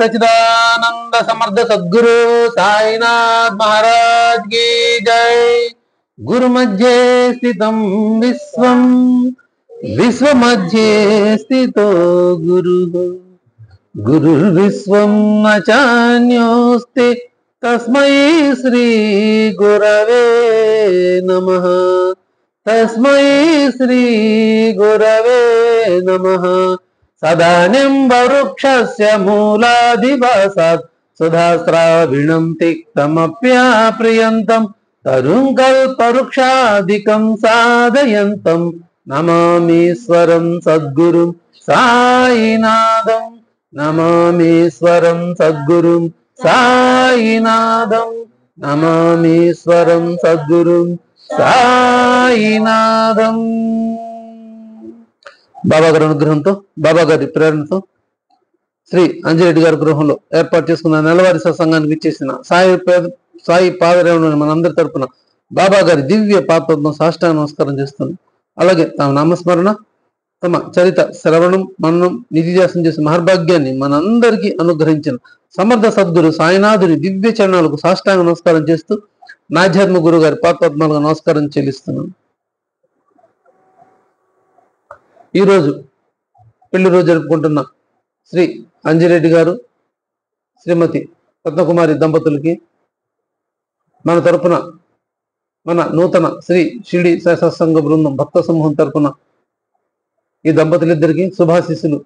सच्चिदानंद समर्थ सद्गुरु साईनाथ महाराज की जय। गुरु मध्ये स्थितं विश्वं विश्व मध्ये स्थितो गुरुः गुरुर्विश्वम् अचान्योऽस्ति तस्मै श्री गुरवे नमः तस्मै श्री गुरवे नमः। सदानिं वृक्षस्य मूलाधिवासात् सुधास्राविणं तिक्तमप्याप्रियन्तं तरुं कल्पवृक्षादिकं साधयन्तं नमामीश्वरं सद्गुरुं साईनाथं नमामीश्वरं सद्गुरुं साईनाथं नमामीश्वरं सद्गुरुं సాయినాథం। బాబా గారి అనుగ్రహంతో బాబా గారి ప్రేరణతో శ్రీ అంజిరెడ్డి గారి గృహంలో ఏర్పాటు చేసుకున్న నెలవారీ సత్సంగానికి ఇచ్చేసిన సాయి పాదరేవుని మనందరి తరపున బాబా గారి దివ్య పాదపద్మం సాష్టాంగ నమస్కారం చేస్తున్నాం। అలాగే తమ నామస్మరణ తమ చరిత శ్రవణం మననం నిధిధ్యాసం చేసే మహర్భాగ్యాన్ని మనందరికీ అనుగ్రహించిన సమర్థ సద్గురు సాయినాథుని దివ్య చరణాలకు సాష్టాంగ నమస్కారం చేస్తూ నాధ్యాత్మ గురువు గారి పాదపద్మాలకు నమస్కారం చెల్లిస్తున్నాను। ఈరోజు పెళ్లి రోజు జరుపుకుంటున్న శ్రీ అంజిరెడ్డి గారు శ్రీమతి రత్నకుమారి దంపతులకి మన తరపున మన నూతన శ్రీ షిరిడి సాయి సత్సంగ బృందం భక్త సమూహం తరపున ఈ దంపతులిద్దరికీ శుభాశీస్సులు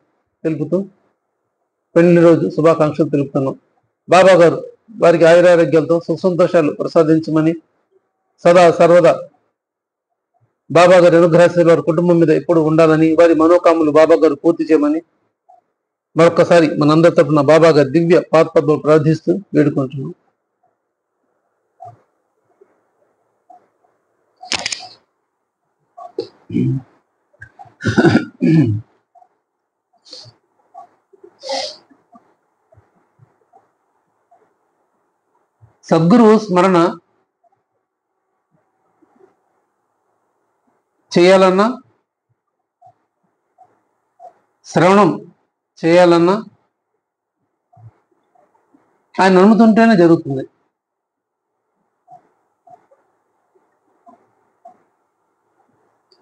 తెలుపుతూ పెళ్లి రోజు శుభాకాంక్షలు తెలుపుతున్నాం। బాబా గారు వారికి ఆయురారోగ్యాలతో సుఖ సంతోషాలు ప్రసాదించమని సదా సర్వదా బాబా గారి అనుగ్రహాలు వారి కుటుంబం మీద ఎప్పుడు ఉండాలని వారి మనోకాములు బాబా గారు పూర్తి చేయమని మరొకసారి మనందరి తరపున బాబా గారి దివ్య పాదపద్మం ప్రార్థిస్తూ వేడుకుంటున్నాం। సద్గురు స్మరణ చేయాలన్నా శ్రవణం చేయాలన్నా ఆయన నమ్ముతుంటేనే జరుగుతుంది।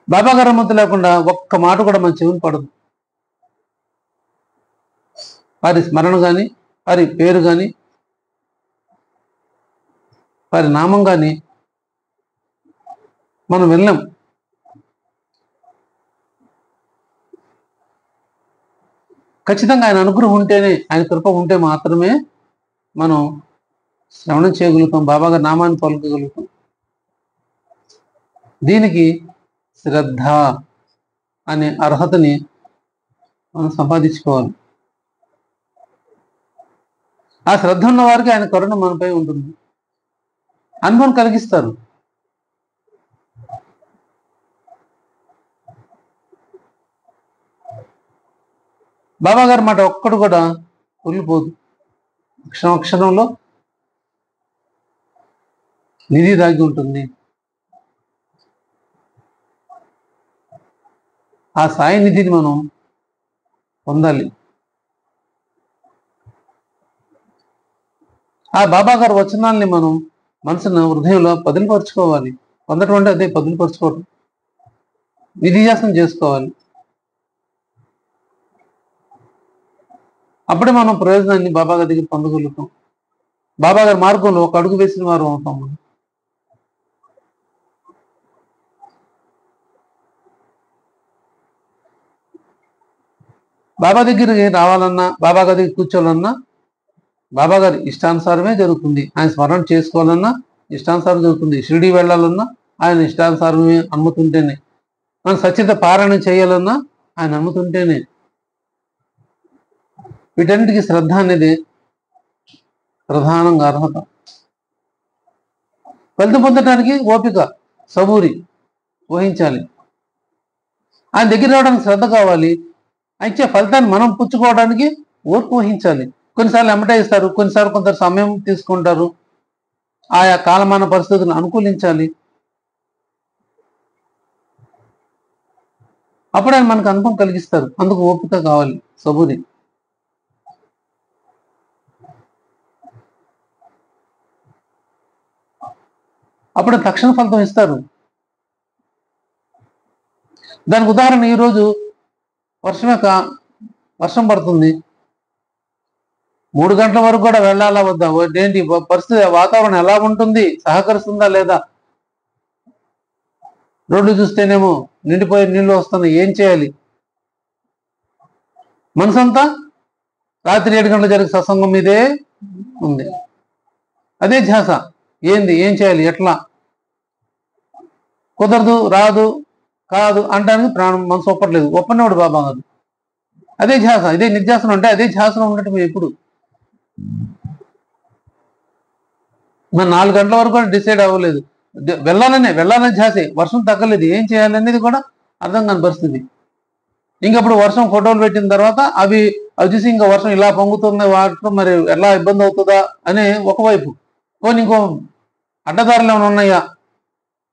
బాబా గారి అనుమతి లేకుండా ఒక్క మాట కూడా మన చెవిని పడదు। వారి స్మరణ కానీ వారి పేరు కానీ వారి నామం కానీ మనం వెళ్ళాం। ఖచ్చితంగా ఆయన అనుగ్రహం ఉంటేనే ఆయన కృప ఉంటే మాత్రమే మనం శ్రవణం చేయగలుగుతాం, బాబా గారి నామాన్ని పలుకగలుగుతాం। దీనికి శ్రద్ధ అనే అర్హతని మనం సంపాదించుకోవాలి। ఆ శ్రద్ధ ఉన్న వారికి ఆయన కరుణ మనపై ఉంటుంది, అనుభవం కలిగిస్తారు। బాబా గారి మాట ఒక్కడు కూడా వదిలిపోదు, అక్షరంలో నిధి దాగి ఉంటుంది। ఆ సాయి నిధిని మనం పొందాలి। ఆ బాబా గారి వచనాల్ని మనం మనసును హృదయంలో పదిలిపరుచుకోవాలి। పొందటం అంటే అదే పదిలిపరుచుకోవడం, నిధిధ్యాసం చేసుకోవాలి। అప్పుడే మనం ప్రయోజనాన్ని బాబా గారి దగ్గర పొందగలుగుతాం, బాబా గారి మార్గంలో ఒక అడుగు వేసిన వారు అవుతాం మనం। బాబా దగ్గరికి రావాలన్నా బాబా గారి దగ్గర కూర్చోవాలన్నా బాబా గారి ఇష్టానుసారమే జరుగుతుంది। ఆయన స్మరణ చేసుకోవాలన్నా ఇష్టానుసారం జరుగుతుంది, షిరిడి వెళ్ళాలన్నా ఆయన ఇష్టానుసారమే అనుమతుంటేనే, మనం సచిత పారాయణం చేయాలన్నా ఆయన అనుమతుంటేనే। వీటన్నిటికీ శ్రద్ధ అనేది ప్రధానంగా అర్హత। ఫలితం పొందడానికి ఓపిక సబూరి వహించాలి। ఆయన దగ్గర రావడానికి శ్రద్ధ కావాలి, అయితే ఫలితాన్ని మనం పుచ్చుకోవడానికి ఓర్పు వహించాలి। కొన్నిసార్లు ఎమ్మటే ఇస్తారు, కొన్నిసార్లు కొంత సమయం తీసుకుంటారు, ఆయా కాలమాన పరిస్థితులను అనుకూలించాలి। అప్పుడు ఆయన మనకు అనుభవం కలిగిస్తారు, అందుకు ఓపిక కావాలి, సబూరి। అప్పుడు తక్షణ ఫలితం ఇస్తారు. దానికి ఉదాహరణ ఈరోజు వర్షం పడుతుంది, 3 గంటల వరకు కూడా వెళ్ళాలా వద్దా, ఏంటి పరిస్థితి, వాతావరణం ఎలా ఉంటుంది, సహకరిస్తుందా లేదా? రోడ్లు చూస్తేనేమో నిండిపోయి నీళ్లు వస్తున్నాయి, ఏం చేయాలి? మనసంతా రాత్రి 7 గంటల జరిగే సత్సంగం మీదే ఉంది, అదే ధ్యాస. ఏం చేయాలి, ఎట్లా? కుదరదు, రాదు, కాదు అంటానికి ప్రాణం మనసు ఒప్పట్లేదు, ఒప్పనివాడు బాబా కాదు. అదే ధ్యాస, ఇదే నిర్ధ్యాసనం అంటే అదే ధ్యాసనం ఉండటం. ఎప్పుడు మరి 4 గంటల వరకు కూడా డిసైడ్ అవ్వలేదు, వెళ్ళాలని ధ్యాసే, వర్షం తగ్గలేదు, ఏం చేయాలనేది కూడా అర్థం కాని పరిస్థితి. ఇంకప్పుడు వర్షం ఫోటోలు పెట్టిన తర్వాత అవి చూసి ఇంకా వర్షం ఇలా పొంగుతుంది, వాటితో మరి ఎలా ఇబ్బంది అవుతుందా అని ఒకవైపు. పోనీ ఇంకో అడ్డదారులు ఏమైనా ఉన్నాయా,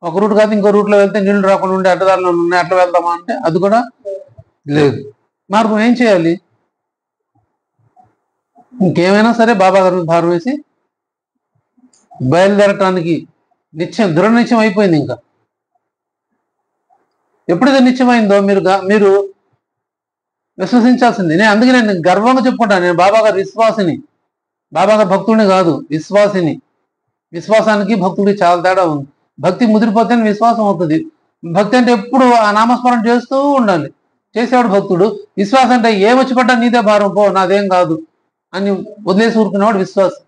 ఒక రూట్ కాదు ఇంకో రూట్లో వెళ్తే నీళ్లు రాకుండా ఉండే అడ్డదారులు ఉన్నాయి, అట్లా వెళ్దామా అంటే అది కూడా లేదు. మార్గం ఏం చేయాలి? ఇంకేమైనా సరే బాబా గారిని భారం వేసి బయలుదేరటానికి దృఢ నిశ్చయం అయిపోయింది. ఇంకా ఎప్పుడైతే నిశ్చయమైందో మీరు విశ్వసించాల్సింది. అందుకే నేను గర్వంగా చెప్పుకుంటాను, నేను బాబా గారి విశ్వాసిని, బాబా గారి భక్తుడిని కాదు, విశ్వాసిని. విశ్వాసానికి భక్తుడికి చాలా తేడా ఉంది. భక్తి ముదిరిపోతేనే విశ్వాసం అవుతుంది. భక్తి అంటే ఎప్పుడు ఆ నామస్మరణ చేస్తూ ఉండాలి, చేసేవాడు భక్తుడు. విశ్వాసం అంటే ఏమొచ్చి పడ్డా నీదే భారం, పో నాదేం కాదు అని వదిలేసి ఊరుకునేవాడు విశ్వాసం.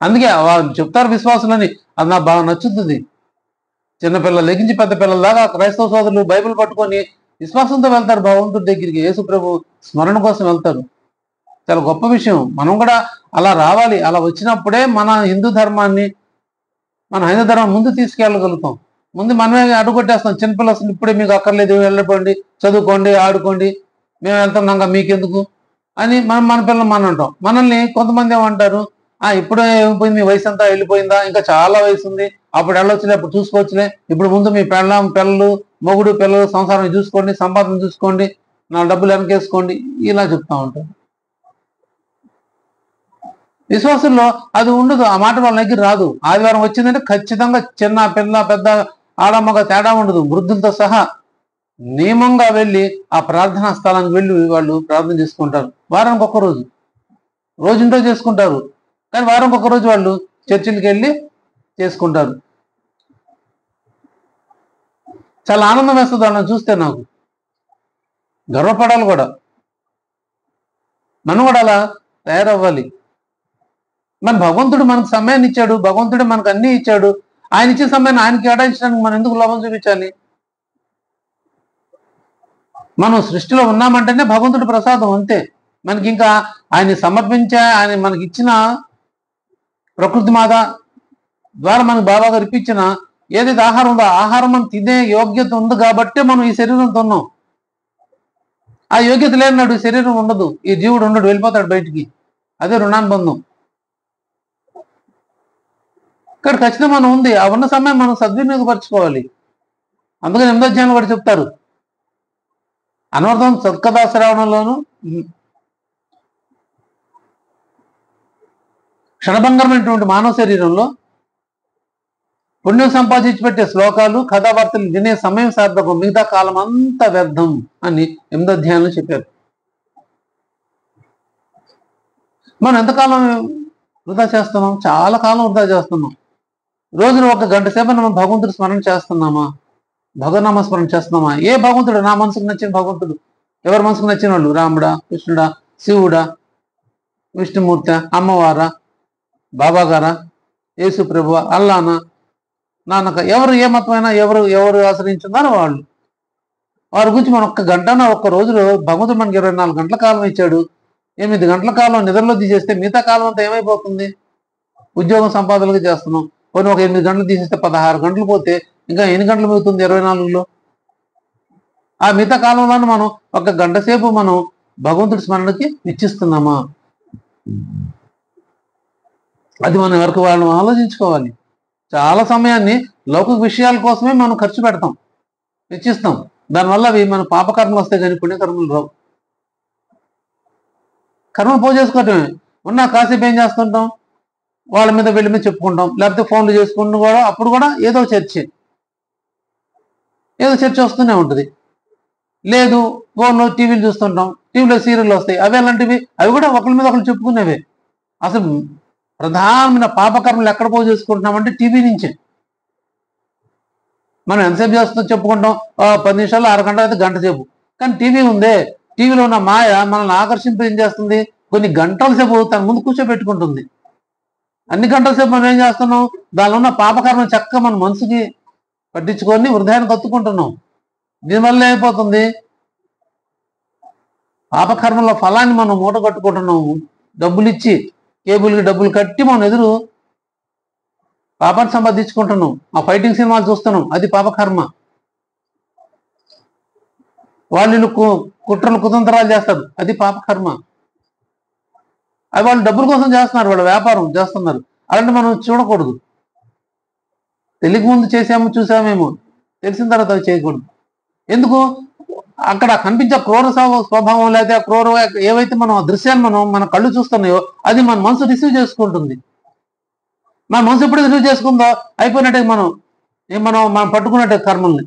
అందుకే వాళ్ళు చెప్తారు విశ్వాసులని, అది నాకు బాగా నచ్చుతుంది. చిన్నపిల్లలు లెగించి పెద్ద పిల్లల్లాగా క్రైస్తవ సోదరులు బైబిల్ పట్టుకొని విశ్వాసంతో వెళ్తారు భగవంతుడి దగ్గరికి, యేసు ప్రభు స్మరణ కోసం వెళ్తారు. చాలా గొప్ప విషయం. మనం కూడా అలా రావాలి. అలా వచ్చినప్పుడే మన హిందూ ధర్మాన్ని, మన హైందవ ధర్మం ముందు తీసుకెళ్ళగలుగుతాం. ముందు మనమే అడుగొట్టేస్తాం. చిన్నపిల్లలు ఇప్పుడే మీకు అక్కర్లేదు, వెళ్ళిపోండి, చదువుకోండి, ఆడుకోండి, మేము వెళ్తున్నాం మీకెందుకు అని మన పిల్లలు మనం అంటాం. మనల్ని కొంతమంది ఏమంటారు, ఇప్పుడే ఏమైపోయింది, మీ వయసు అంతా వెళ్ళిపోయిందా, ఇంకా చాలా వయసు ఉంది, అప్పుడు వెళ్ళొచ్చులే, అప్పుడు చూసుకోవచ్చులే, ఇప్పుడు ముందు మీ పిల్లలు, మొగుడు పిల్లలు, సంసారం చూసుకోండి, సంపాదన చూసుకోండి, నా డబ్బులు వెనకేసుకోండి, ఇలా చెప్తా ఉంటారు. విశ్వాసంలో అది ఉండదు, ఆ మాట వాళ్ళ దగ్గర రాదు. ఆదివారం వచ్చిందంటే ఖచ్చితంగా చిన్న పిల్ల పెద్ద ఆడమ్మగా తేడా ఉండదు, వృద్ధులతో సహా నియమంగా వెళ్ళి ఆ ప్రార్థనా స్థలానికి వెళ్ళి వాళ్ళు ప్రార్థన చేసుకుంటారు. వారానికి ఒక్కరోజు, రోజుంటో చేసుకుంటారు, కానీ వారానికి ఒక్కరోజు వాళ్ళు చర్చిలకు వెళ్ళి చేసుకుంటారు. చాలా ఆనందం వేస్తుంది వాళ్ళని చూస్తే. నాకు గర్వపడాలి కూడా, మనం కూడా అలా తయారవ్వాలి. మన భగవంతుడు మనకు సమయాన్ని ఇచ్చాడు, భగవంతుడే మనకు అన్నీ ఇచ్చాడు. ఆయన ఇచ్చే సమయాన్ని ఆయనకి కేటాయించడానికి మనం ఎందుకు లోపం చూపించాలి? మనం సృష్టిలో ఉన్నామంటేనే భగవంతుడి ప్రసాదం, అంతే. మనకి ఇంకా ఆయన్ని సమర్పించే, ఆయన మనకి ఇచ్చిన ప్రకృతి మాత ద్వారా మనకు బాబా గారు ఇప్పించిన ఏదైతే ఆహారం ఉందో, ఆహారం మనం తినే యోగ్యత ఉంది కాబట్టే మనం ఈ శరీరంతో ఉన్నాం. ఆ యోగ్యత లేనాడు శరీరం ఉండదు, ఈ జీవుడు ఉండడు, వెళ్ళిపోతాడు బయటికి. అదే రుణానుబంధం. ఇక్కడ ఖచ్చితంగా మనం ఉంది, ఆ ఉన్న సమయం మనం సద్వినియోగపరచుకోవాలి. అందుకని 8వ అధ్యాయంలో కూడా చెప్తారు, అనవర్థం సత్కథా శ్రవణంలోను క్షణభంగరమైనటువంటి మానవ శరీరంలో పుణ్యం సంపాదించి పెట్టే శ్లోకాలు, కథావార్తలు వినే సమయం సార్థకం, మిగతా కాలం అంతా వ్యర్థం అని 8వ అధ్యాయంలో చెప్పారు. మనం ఎంతకాలం వృధా చేస్తున్నాం? చాలా కాలం వృధా చేస్తున్నాం. రోజున 1 గంట సేపు మనం భగవంతుడు స్మరణ చేస్తున్నామా? భగవన్నామ స్మరణ చేస్తున్నామా? ఏ భగవంతుడు? నా మనసుకు నచ్చిన భగవంతుడు. ఎవరి మనసుకు నచ్చిన వాళ్ళు? రాముడా, కృష్ణుడా, శివుడా, విష్ణుమూర్తి, అమ్మవారా, బాబా గారా, యేసు ప్రభువ, అల్లానా, నాన్నక, ఎవరు ఏ మతమైనా, ఎవరు ఆశ్రయించున్నారో వాళ్ళు. వారి గురించి మనం 1 గంటన, 1 రోజులో భగవంతుడు మనకి 24 గంటల కాలం ఇచ్చాడు. 8 గంటల కాలం నిద్రలో తీసేస్తే మిగతా కాలం అంతా ఏమైపోతుంది? ఉద్యోగం సంపాదనలుగా చేస్తున్నాం. కొన్ని ఒక 8 గంటలు తీసేస్తే 16 గంటలు పోతే ఇంకా ఎన్ని గంటలు మిగులుతుంది 24లో? ఆ మిగతా కాలంలో మనం 1 గంట సేపు మనం భగవంతుడి స్మరణకి ఇచ్చిస్తున్నామా? అది మనం ఎవరికి వాళ్ళని ఆలోచించుకోవాలి. చాలా సమయాన్ని లౌకిక విషయాల కోసమే మనం ఖర్చు పెడతాం, ఇచ్చిస్తాం. దానివల్ల అవి మన పాపకర్మలు వస్తాయి, కానీ పుణ్యకర్మలు రావు. కర్మలు పోజేసుకోవటమే. కాసేపు ఏం చేస్తుంటాం? వాళ్ళ మీద వీళ్ళ మీద చెప్పుకుంటాం, లేకపోతే ఫోన్లు చేసుకుంటూ కూడా అప్పుడు కూడా ఏదో చర్చ వస్తూనే ఉంటుంది. లేదు ఫోన్లో టీవీలు చూస్తుంటాం, టీవీలో సీరియల్ వస్తాయి, అవి అలాంటివి, అవి కూడా ఒకరి మీద ఒకరు చెప్పుకునేవే. అసలు ప్రధానమైన పాపకర్మలు ఎక్కడ పోగు చేసుకుంటున్నామంటే టీవీ నుంచే. మనం ఎంతసేపు చేస్తుందో చెప్పుకుంటాం, 10 నిమిషాలు, అరగంట అయితే గంట సేపు. కానీ టీవీ ఉందే, టీవీలో ఉన్న మాయ మనల్ని ఆకర్షింపు ఏం చేస్తుంది, కొన్ని గంటల సేపు తన ముందు కూర్చోబెట్టుకుంటుంది. అన్ని గంటల సేపు మనం ఏం చేస్తున్నాం, దానిలో ఉన్న పాపకర్మ చక్కగా మన మనసుకి పట్టించుకొని హృదయానికి కత్తుకుంటున్నాం. దీనివల్ల ఏమైపోతుంది, పాపకర్మల ఫలాన్ని మనం మూట కట్టుకుంటున్నాము. డబ్బులు ఇచ్చి, కేబుల్కి డబ్బులు కట్టి మనం ఎదురు పాపాన్ని సంపాదించుకుంటున్నాం. ఆ ఫైటింగ్ సినిమాలు చూస్తున్నాం, అది పాపకర్మ. వాళ్ళు కుట్రలు కుతంత్రాలు చేస్తారు, అది పాపకర్మ. అది వాళ్ళు డబ్బుల కోసం చేస్తున్నారు, వాళ్ళ వ్యాపారం చేస్తున్నారు. అలాంటి మనం చూడకూడదు. తెలియక ముందు చూసామేమో, తెలిసిన తర్వాత అవి చేయకూడదు. ఎందుకు, అక్కడ కనిపించే క్రూర స్వభావం లేదా క్రూర ఏవైతే మనం ఆ దృశ్యాన్ని మన కళ్ళు చూస్తున్నాయో అది మన మనసు రిసీవ్ చేసుకుంటుంది. మన మనసు ఎప్పుడు రిసీవ్ చేసుకుందో అయిపోయినట్టే, మనం పట్టుకున్నట్టే కర్మల్ని.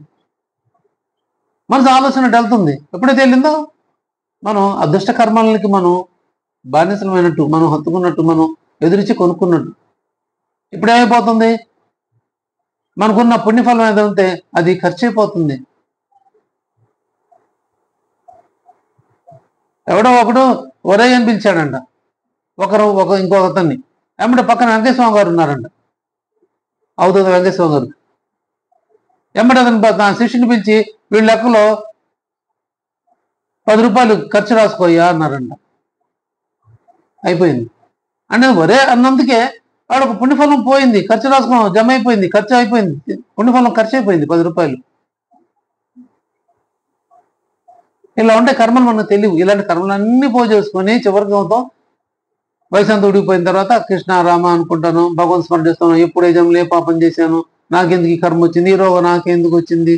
మనసు ఆలోచన వెళ్తుంది. ఎప్పుడైతే వెళ్ళిందో మనం అదృష్ట కర్మలకి మనం బానిసలమైనట్టు, మనం హత్తుకున్నట్టు, మనం ఎదురిచి కొనుక్కున్నట్టు. ఇప్పుడు ఏమైపోతుంది, మనకున్న పుణ్యఫలం ఏదంటే అది ఖర్చు అయిపోతుంది. ఎవడో ఒకడు ఒరే అని పిలిచాడంట ఇంకొక అతన్ని. ఎమ్మడే పక్కన వెంకటేశ్వర గారు ఉన్నారంట, అవుతుంది వెంకటేశ్వర గారు. ఎమ్మడే అతను శిష్యుని పిలిచి వీళ్ళ లెక్కలో 10 రూపాయలు ఖర్చు రాసుకోయ్యా అన్నారంట. అయిపోయింది అంటే ఒరే అన్నందుకే వాడు పుణ్యఫలం పోయింది, ఖర్చు రాసుకోవడం జమ అయిపోయింది, ఖర్చు అయిపోయింది, పుణ్యఫలం ఖర్చు అయిపోయింది 10 రూపాయలు. ఇలా ఉంటే కర్మలు మనకు తెలియవు. ఇలాంటి కర్మలన్నీ పోగు చేసుకొని చివరికి అవుతాం. వయసు అంతా ఉడికిపోయిన తర్వాత కృష్ణ రామ అనుకుంటాను, భగవంతు స్మరణ చేస్తాను, ఎప్పుడు ఏ జన్మలో ఏ పాపం చేశాను, నాకెందుకు ఈ కర్మ వచ్చింది, ఈ రోగం నాకెందుకు వచ్చింది,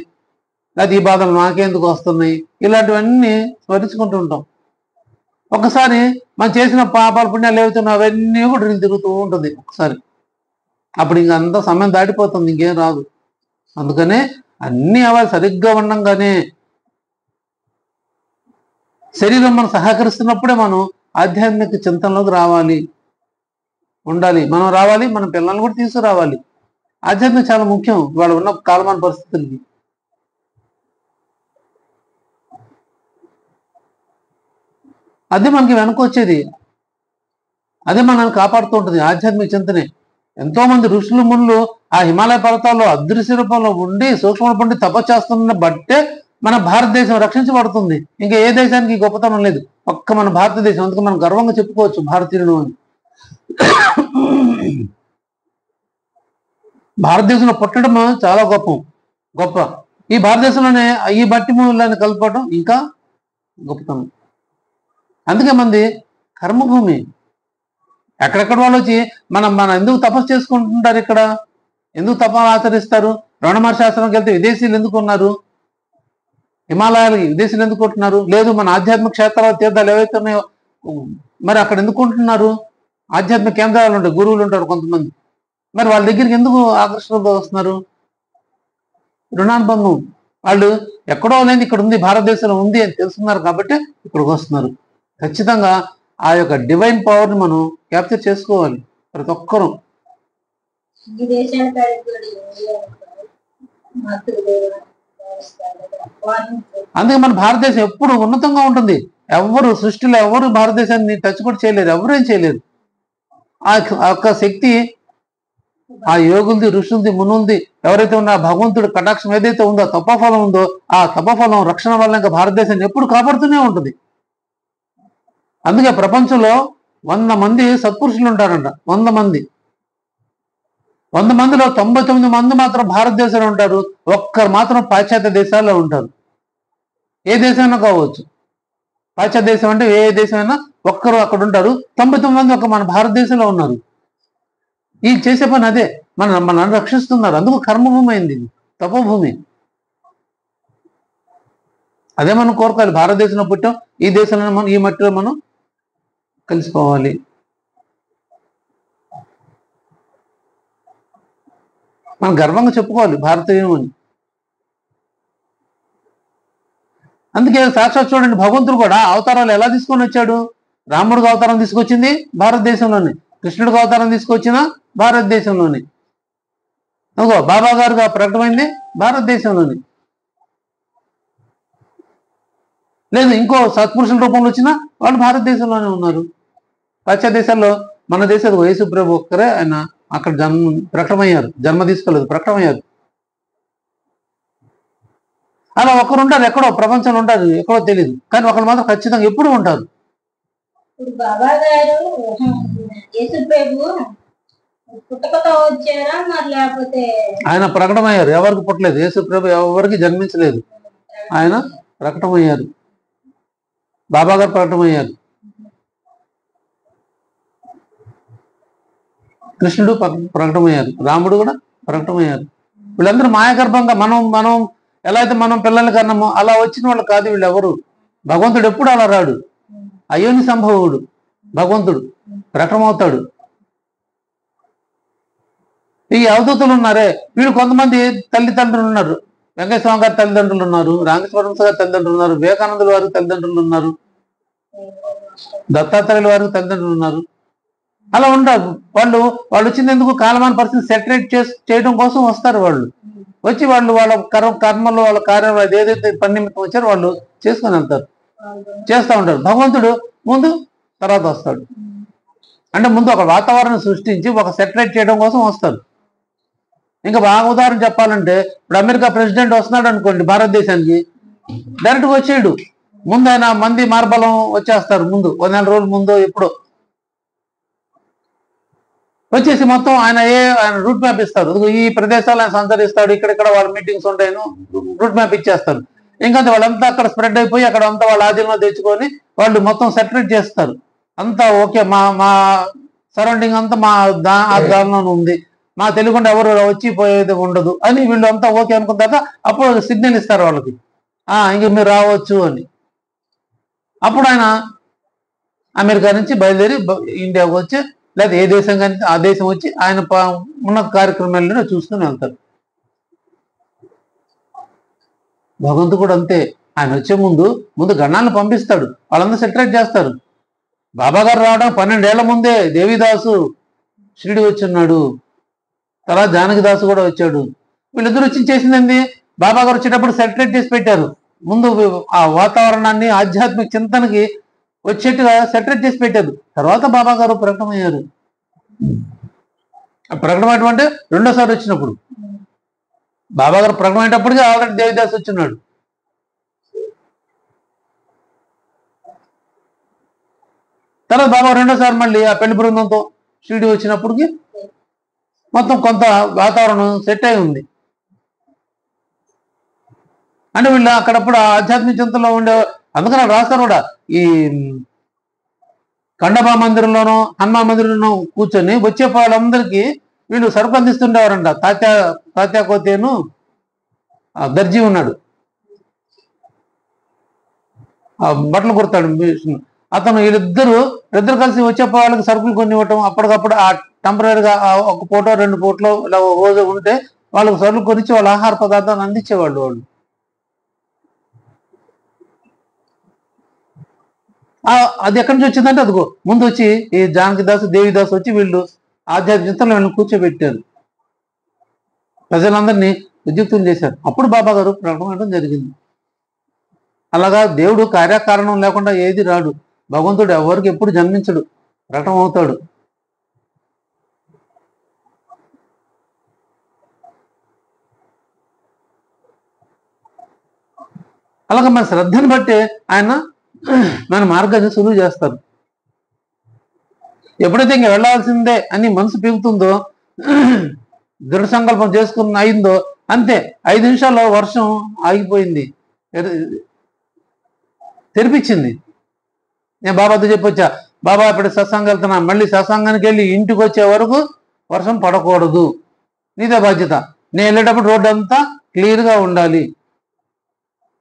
అది ఈ బాధలు నాకెందుకు వస్తున్నాయి, ఇలాంటివన్నీ స్మరించుకుంటూ ఉంటాం. ఒకసారి మనం చేసిన పాపాలు పుణ్యాలు ఏవైతున్నాయి అవన్నీ కూడా తిరుగుతూ ఉంటుంది ఒకసారి. అప్పుడు ఇంక అంత సమయం దాటిపోతుంది, ఇంకేం రాదు. అందుకనే అన్ని అవ్వాలి సరిగ్గా ఉండంగానే, శరీరం మనం సహకరిస్తున్నప్పుడే మనం ఆధ్యాత్మిక చింతనలోకి ఉండాలి. మనం రావాలి, మన పిల్లల్ని కూడా తీసుకురావాలి. ఆధ్యాత్మిక చాలా ముఖ్యం వాళ్ళు ఉన్న కాలమాన పరిస్థితులకి. అదే మనకి వెనకొచ్చేది, అదే మనల్ని కాపాడుతూ ఉంటుంది ఆధ్యాత్మిక చింతనే. ఎంతో మంది ఋషులు మునులు ఆ హిమాలయ పర్వతాల్లో అదృశ్య రూపంలో ఉండి సూక్ష్మ రూపంలో తపస్సు చేస్తున్న బట్టే మన భారతదేశం రక్షించబడుతుంది. ఇంకా ఏ దేశానికి గొప్పతనం లేదు, ఒక్క మన భారతదేశం. అందుకు మనం గర్వంగా చెప్పుకోవచ్చు భారతీయుడు అని. భారతదేశంలో పుట్టడం చాలా గొప్ప. ఈ భారతదేశంలోనే ఈ బట్టి మూలాన్ని కలపడం ఇంకా గొప్పతనం. అందుకే మంది కర్మభూమి. ఎక్కడెక్కడ వాళ్ళు వచ్చి మన ఎందుకు తపస్సు చేసుకుంటుంటారు, ఇక్కడ ఎందుకు తపస్సు ఆచరిస్తారు. రమణ మహర్షి ఆశ్రమంకి వెళ్తే విదేశీయులు ఎందుకు ఉన్నారు, హిమాలయాలకి విదేశీయులు ఎందుకు ఉంటున్నారు, లేదు మన ఆధ్యాత్మిక క్షేత్రాలు తీర్థాలు ఏవైతే ఉన్నాయో మరి అక్కడ ఎందుకు ఉంటున్నారు. ఆధ్యాత్మిక కేంద్రాలు ఉంటాయి, గురువులు ఉంటారు కొంతమంది, మరి వాళ్ళ దగ్గరికి ఎందుకు ఆకర్షణతో వస్తున్నారు. రుణానుబంధం. వాళ్ళు ఎక్కడో లేదు, ఇక్కడ ఉంది, భారతదేశంలో ఉంది అని తెలుసుకున్నారు కాబట్టి ఇక్కడికి వస్తున్నారు. ఖచ్చితంగా ఆ యొక్క డివైన్ పవర్ని మనం క్యాప్చర్ చేసుకోవాలి ప్రతి ఒక్కరూ. అందుకే మన భారతదేశం ఎప్పుడు ఉన్నతంగా ఉంటుంది. ఎవరు సృష్టిలో ఎవరు భారతదేశాన్ని టచ్ కూడా చేయలేరు, ఎవరేం చేయలేరు. ఆ యొక్క శక్తి ఆ యోగులది, ఋషులది, మునులది ఎవరైతే ఉన్న భగవంతుడి కటాక్షం ఏదైతే ఉందో, తపఫలం ఉందో, ఆ తపఫలం రక్షణ వల్ల ఇంకా భారతదేశాన్ని ఎప్పుడు కాపాడుతూనే ఉంటుంది. అందుకే ప్రపంచంలో 100 మంది సత్పురుషులు ఉంటారంట. 100 మంది, 100 మందిలో 99 మంది మాత్రం భారతదేశంలో ఉంటారు, ఒక్కరు మాత్రం పాశ్చాత్య దేశాల్లో ఉంటారు. ఏ దేశమైనా కావచ్చు, పాశ్చాత్య దేశం అంటే ఏ దేశమైనా ఒక్కరు అక్కడ ఉంటారు. 99 మంది ఒక మన భారతదేశంలో ఉన్నారు. ఈ చేసే పని అదే, మనల్ని రక్షిస్తున్నారు. అందుకు కర్మభూమి అయింది, తపోభూమి. అదే మనం కోరుకోవాలి. భారతదేశంలో పుట్టాం, ఈ దేశంలో మనం, ఈ మట్టిలో మనం కలిసిపోవాలి. మనం గర్వంగా చెప్పుకోవాలి భారతీయం అని. అందుకే సాక్షాత్ చూడండి, భగవంతుడు కూడా అవతారాలు ఎలా తీసుకొని వచ్చాడు. రాముడికి అవతారం తీసుకొచ్చింది భారతదేశంలోనే, కృష్ణుడికి అవతారం తీసుకొచ్చిన భారతదేశంలోనే, బాబా గారుగా ప్రకటమైంది భారతదేశంలోనే. లేదు ఇంకో సత్పురుషుల రూపంలో వచ్చినా వాళ్ళు భారతదేశంలోనే ఉన్నారు. పాశ్చాత్య దేశాల్లో మన దేశం యేసు ప్రభు ఒక్కరే ఆయన అక్కడ ప్రకటమయ్యారు, జన్మ తీసుకోలేదు, ప్రకటమయ్యారు. అలా ఒకరు ఉంటారు, ఎక్కడో ప్రపంచంలో ఉంటారు, ఎక్కడో తెలియదు, కానీ ఒకరు మాత్రం ఖచ్చితంగా ఎప్పుడు ఉంటారు. బాబా గారు యేసు ప్రభు పుట్టకతో వచ్చారా మరి లేకపోతే ఆయన ప్రకటమయ్యారు, ఎవరికి పుట్టలేదు. యేసు ప్రభు ఎవరికి జన్మించలేదు, ఆయన ప్రకటమయ్యారు. బాబా గారు ప్రకటమయ్యారు, కృష్ణుడు ప్రకటమయ్యారు, రాముడు కూడా ప్రకటమయ్యారు. వీళ్ళందరూ మాయాగర్భంగా మనం ఎలా అయితే మనం పిల్లల్ని కన్నామో అలా వచ్చిన వాళ్ళు కాదు వీళ్ళు ఎవరు. భగవంతుడు ఎప్పుడు అలా రాడు, అయోని సంభవుడు భగవంతుడు ప్రకటమవుతాడు. ఈ అవధూతులు ఉన్నారే వీళ్ళు కొంతమంది తల్లిదండ్రులు ఉన్నారు. వెంకటేశ్వర గారి తల్లిదండ్రులు ఉన్నారు, రామేశ్వరం గారి తల్లిదండ్రులు ఉన్నారు, వివేకానందుల వారికి తల్లిదండ్రులు ఉన్నారు, దత్తాత్రేయుల వారికి తల్లిదండ్రులు ఉన్నారు. అలా ఉంటారు వాళ్ళు. వాళ్ళు వచ్చింది ఎందుకు, కాలమాన పరిస్థితి సెటరేట్ చేయడం కోసం వస్తారు. వాళ్ళు వచ్చి వాళ్ళు వాళ్ళ కర్మలు వాళ్ళ కార్యాలు ఏదైతే పని నిమిత్తం వచ్చారో వాళ్ళు చేసుకొని వెళ్తారు, చేస్తూ ఉంటారు. భగవంతుడు ముందు తర్వాత వస్తాడు. అంటే ముందు ఒక వాతావరణం సృష్టించి ఒక సెటరేట్ చేయడం కోసం వస్తారు. ఇంకా బాగా ఉదాహరణ చెప్పాలంటే ఇప్పుడు అమెరికా ప్రెసిడెంట్ వస్తున్నాడు అనుకోండి భారతదేశానికి, డైరెక్ట్గా వచ్చేయడు. ముందు ఆయన మంది మార్బలం వచ్చేస్తారు, ముందు 1 నెల రోజుల ముందు ఎప్పుడో వచ్చేసి మొత్తం ఆయన రూట్ మ్యాప్ ఇస్తారు. ఈ ప్రదేశాలు ఆయన సంచరిస్తాడు, ఇక్కడిక్కడ వాళ్ళ మీటింగ్స్ ఉంటాయను రూట్ మ్యాప్ ఇచ్చేస్తారు. ఇంకంతే వాళ్ళంతా అక్కడ స్ప్రెడ్ అయిపోయి అక్కడ అంతా వాళ్ళ ఆధీనంలో తెచ్చుకొని వాళ్ళు మొత్తం సెటరేట్ చేస్తారు. అంతా ఓకే, మా సరౌండింగ్ అంతా మా దానిలోనే ఉంది, మా తెలియకుండా ఎవరు వచ్చి పోయేది ఉండదు అని వీళ్ళు అంతా ఓకే అనుకున్న తర్వాత అప్పుడు సిగ్నల్ ఇస్తారు వాళ్ళకి, ఇంక మీరు రావచ్చు అని. అప్పుడు ఆయన అమెరికా నుంచి బయలుదేరి ఇండియాకు వచ్చి లేదా ఏ దేశం కానీ ఆ దేశం వచ్చి ఆయన ఉన్న కార్యక్రమాలను చూసుకుని వెళ్తారు. భగవంతుడు కూడా అంతే, ఆయన వచ్చే ముందు గణాలను పంపిస్తాడు, వాళ్ళందరూ సెటరేట్ చేస్తారు. బాబా గారు రావడం 12 ఏళ్ల ముందే దేవిదాసు షిరిడి వచ్చున్నాడు, తర్వాత జానకిదాసు కూడా వచ్చాడు. వీళ్ళిద్దరు వచ్చి చేసింది బాబా గారు వచ్చేటప్పుడు సెటరేట్ చేసి పెట్టారు. ముందు ఆ వాతావరణాన్ని ఆధ్యాత్మిక చింతనకి వచ్చేట్టుగా సెటరేట్ చేసి పెట్టారు. తర్వాత బాబా గారు ప్రకటమయ్యారు. ప్రకటమయ్యటం అంటే రెండోసారి వచ్చినప్పుడు, బాబా గారు ప్రకటమయ్యేటప్పటికీ ఆల్రెడీ దేవిదాస్ వచ్చిన్నాడు. తర్వాత బాబా రెండోసారి మళ్ళీ ఆ పెళ్లి బృందంతో షిరిడి వచ్చినప్పటికి మొత్తం కొంత వాతావరణం సెట్ అయి ఉంది. అంటే వీళ్ళు అక్కడప్పుడు ఆధ్యాత్మిక చింతనలో ఉండే, అందుకని రాస్తారు కూడా ఈ కండబా మందిరంలోనూ హనుమాన్ మందిరంలోనూ కూర్చొని వచ్చే వాళ్ళందరికీ వీళ్ళు సరుకు అందిస్తుండేవారంట. తాత్యా కోతేను దర్జీ ఉన్నాడు, బట్టలు కుడతాడు అతను. వీళ్ళిద్దరు కలిసి వచ్చే వాళ్ళకి సరుకులు కొన్ని ఇవ్వటం, అప్పటికప్పుడు ఆ టెంపరీగా ఒక పూట 2 పూటలు ఇలా రోజు ఉంటే వాళ్ళకి సరుకులు కొనిచ్చి వాళ్ళ ఆహార పదార్థాలు అందించేవాళ్ళు. వాళ్ళు అది ఎక్కడి నుంచి వచ్చిందంటే అదిగో ముందు వచ్చి ఈ జానకిదాసు దేవిదాసు వచ్చి వీళ్ళు ఆధ్యాత్మిక చింతనలో వీళ్ళని కూర్చోబెట్టారు, ప్రజలందరినీ ఉద్యుక్తులు చేశారు. అప్పుడు బాబా గారు ప్రకటన జరిగింది. అలాగా దేవుడు కార్యకారణం లేకుండా ఏది రాడు. భగవంతుడు ఎవరికి ఎప్పుడు జన్మించడు, ప్రకటన అవుతాడు. అలాగే మన శ్రద్ధను బట్టి ఆయన మన మార్గాన్ని సులువు చేస్తారు. ఎప్పుడైతే ఇంక వెళ్లాల్సిందే అని మనసు పీగుతుందో, దృఢ సంకల్పం చేసుకుని అయిందో, అంతే 5 నిమిషాల్లో వర్షం ఆగిపోయింది, తెరిపించింది. నేను బాబాతో చెప్పొచ్చా, బాబా ఇప్పుడు సత్సంగం వెళ్తున్నా, మళ్ళీ సత్సంగానికి వెళ్ళి ఇంటికి వచ్చే వరకు వర్షం పడకూడదు, నీదే బాధ్యత. నేను వెళ్ళేటప్పుడు రోడ్డు అంతా క్లియర్గా ఉండాలి.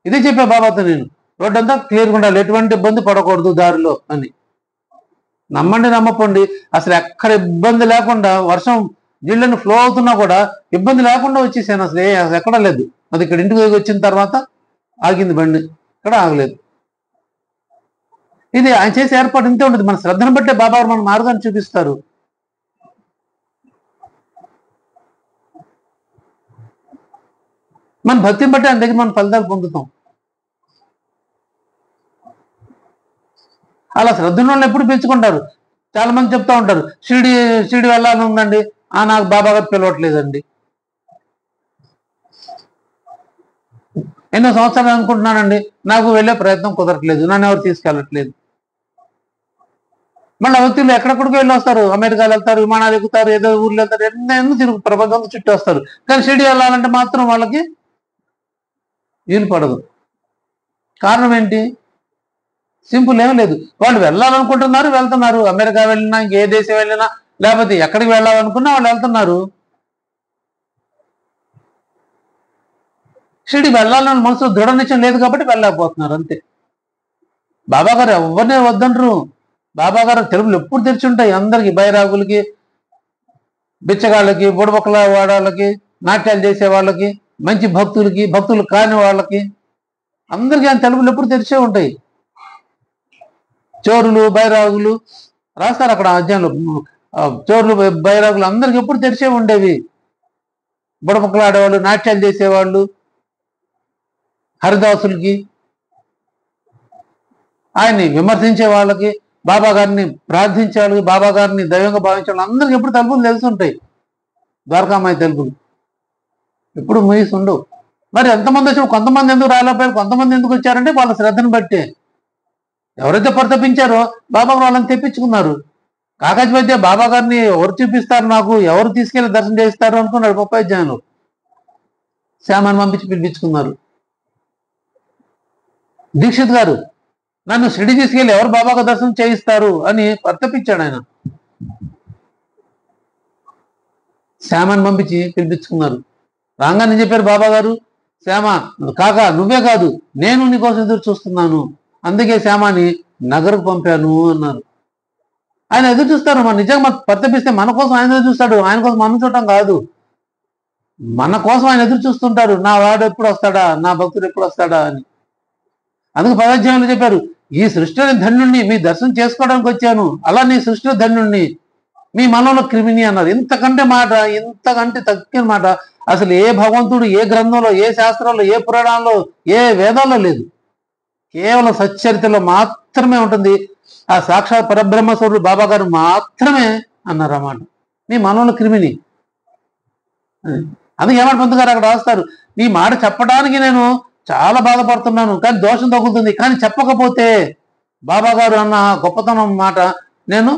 ఇదే చెప్పా బాబాతో నేను, రోడ్డు అంతా క్లియర్గా ఉండాలి, ఎటువంటి ఇబ్బంది పడకూడదు దారిలో అని. నమ్మండి నమ్మకండి, అసలు ఎక్కడ ఇబ్బంది లేకుండా వర్షం నీళ్ళని ఫ్లో అవుతున్నా కూడా ఇబ్బంది లేకుండా వచ్చేసాను. అసలు అసలు ఎక్కడా లేదు. అది ఇక్కడ ఇంటికి వచ్చిన తర్వాత ఆగింది బండి, ఇక్కడ ఆగలేదు. ఇది ఆయన చేసే ఏర్పాటు ఇంతే ఉంటుంది. మన శ్రద్ధను బట్టే బాబా గారు మన మార్గాన్ని చూపిస్తారు. మన భక్తిని బట్టి ఆయన దగ్గర మన ఫలితాలు పొందుతాం. అలా శ్రద్ధ వాళ్ళు ఎప్పుడు పెంచుకుంటారు. చాలా మంది చెప్తా ఉంటారు, షిరిడి వెళ్ళాలని ఉందండి, నాకు బాబా గారు పిలవట్లేదండి. ఎన్నో సంవత్సరాలు అనుకుంటున్నానండి, నాకు వెళ్ళే ప్రయత్నం కుదరట్లేదు, నన్ను ఎవరు తీసుకెళ్ళట్లేదు. మళ్ళీ వ్యక్తులు ఎక్కడెక్కడికి వెళ్ళి వస్తారు, అమెరికాలో వెళ్తారు, విమానాలు ఎక్కుతారు, ఏదో ఊర్లో వెళ్తారు, ఎన్నో తిరుగు ప్రపంచంలో చుట్టూ వస్తారు. కానీ షిరిడి వెళ్ళాలంటే మాత్రం వాళ్ళకి వీలు పడదు. కారణం ఏంటి? సింపుల్ ఏం లేదు. వాళ్ళు వెళ్ళాలనుకుంటున్నారు, వెళ్తున్నారు. అమెరికా వెళ్ళినా, ఇంకే దేశం వెళ్ళినా, లేకపోతే ఎక్కడికి వెళ్ళాలనుకున్నా వాళ్ళు వెళ్తున్నారు. షిరిడి వెళ్ళాలని మనసులో దృఢ నిశ్చయం లేదు కాబట్టి వెళ్ళలేకపోతున్నారు, అంతే. బాబా గారు ఎవరినే వద్దంటారు. బాబా గారు తెలుగులు ఎప్పుడు తెరిచి ఉంటాయి అందరికి, బైరాగులకి, బిచ్చగాళ్ళకి, బుడబొక్కల వాడాళ్ళకి, నాట్యాలు చేసే వాళ్ళకి, మంచి భక్తులకి, భక్తులు కాని వాళ్ళకి, అందరికీ ఆయన తెలుగులు ఎప్పుడు తెరిచే ఉంటాయి. చోరులు, బైరాగులు రాస్తారు అక్కడ అధ్యాయంలో. చోరులు, బైరాగులు అందరికి ఎప్పుడు తెరిచే ఉండేవి. బుడబొక్కలు ఆడేవాళ్ళు, నాట్యాలు చేసేవాళ్ళు, హరిదాసులకి, ఆయన్ని విమర్శించే వాళ్ళకి, బాబా గారిని ప్రార్థించే వాళ్ళకి, బాబా గారిని దైవంగా భావించే వాళ్ళు అందరికి ఎప్పుడు తలుపులు తెలుసుంటాయి. ద్వారకామాయి తలుపులు ఎప్పుడు మూసి ఉండవు. మరి ఎంతమంది వచ్చి కొంతమంది ఎందుకు రాలేకపోయారు, కొంతమంది ఎందుకు వచ్చారంటే వాళ్ళ శ్రద్ధను బట్టే. ఎవరైతే పరితపించారో బాబా గారు వాళ్ళని తెప్పించుకున్నారు. కాకాజీ మధ్య బాబా గారిని ఎవరు చూపిస్తారు, నాకు ఎవరు తీసుకెళ్లి దర్శనం చేయిస్తారు అనుకున్నాడు 30 అధ్యాయంలో. శ్యామాన్ని పంపించి పిలిపించుకున్నారు. దీక్షిత్ గారు, నన్ను షిరిడి తీసుకెళ్లి ఎవరు బాబాగా దర్శనం చేయిస్తారు అని పరితపించాడు ఆయన. శ్యామాన్ని పంపించి పిలిపించుకున్నారు. రాగానే చెప్పారు బాబా గారు, శ్యామ కాకా నువ్వే కాదు, నేను నీకోసం ఎదురు చూస్తున్నాను, అందుకే శ్యామాని నగరకు పంపాను అన్నారు. ఆయన ఎదురు చూస్తారు. మన నిజంగా పరితపిస్తే మన కోసం ఆయన ఎదురు చూస్తాడు, ఆయన కోసం మనం చూడటం కాదు. మన కోసం ఆయన ఎదురు చూస్తుంటారు, నా వాడు ఎప్పుడు వస్తాడా, నా భక్తుడు ఎప్పుడు వస్తాడా అని. అందుకు 10వ అధ్యాయంలో చెప్పారు, ఈ సృష్టిలో ధన్యుణ్ణి, మీ దర్శనం చేసుకోవడానికి వచ్చాను, అలా నీ సృష్టిలో ధన్యుణ్ణి, మీ మనలో క్రిమిని అన్నారు. ఇంతకంటే మాట, ఇంతకంటే తగ్గిన మాట అసలు ఏ భగవంతుడు, ఏ గ్రంథంలో, ఏ శాస్త్రంలో, ఏ పురాణంలో, ఏ వేదాల్లో లేదు. కేవలం సచ్చరితలో మాత్రమే ఉంటుంది. ఆ సాక్షాత్ పరబ్రహ్మస్వరుడు బాబా గారు మాత్రమే అన్నారు అన్నమాట, మీ మనలో క్రిమిని. అందుకే ఏమంటే పంతు గారు అక్కడ రాస్తారు, ఈ మాట చెప్పడానికి నేను చాలా బాధపడుతున్నాను, కానీ దోషం తగులుతుంది, కానీ చెప్పకపోతే బాబా గారు అన్న గొప్పతనం మాట నేను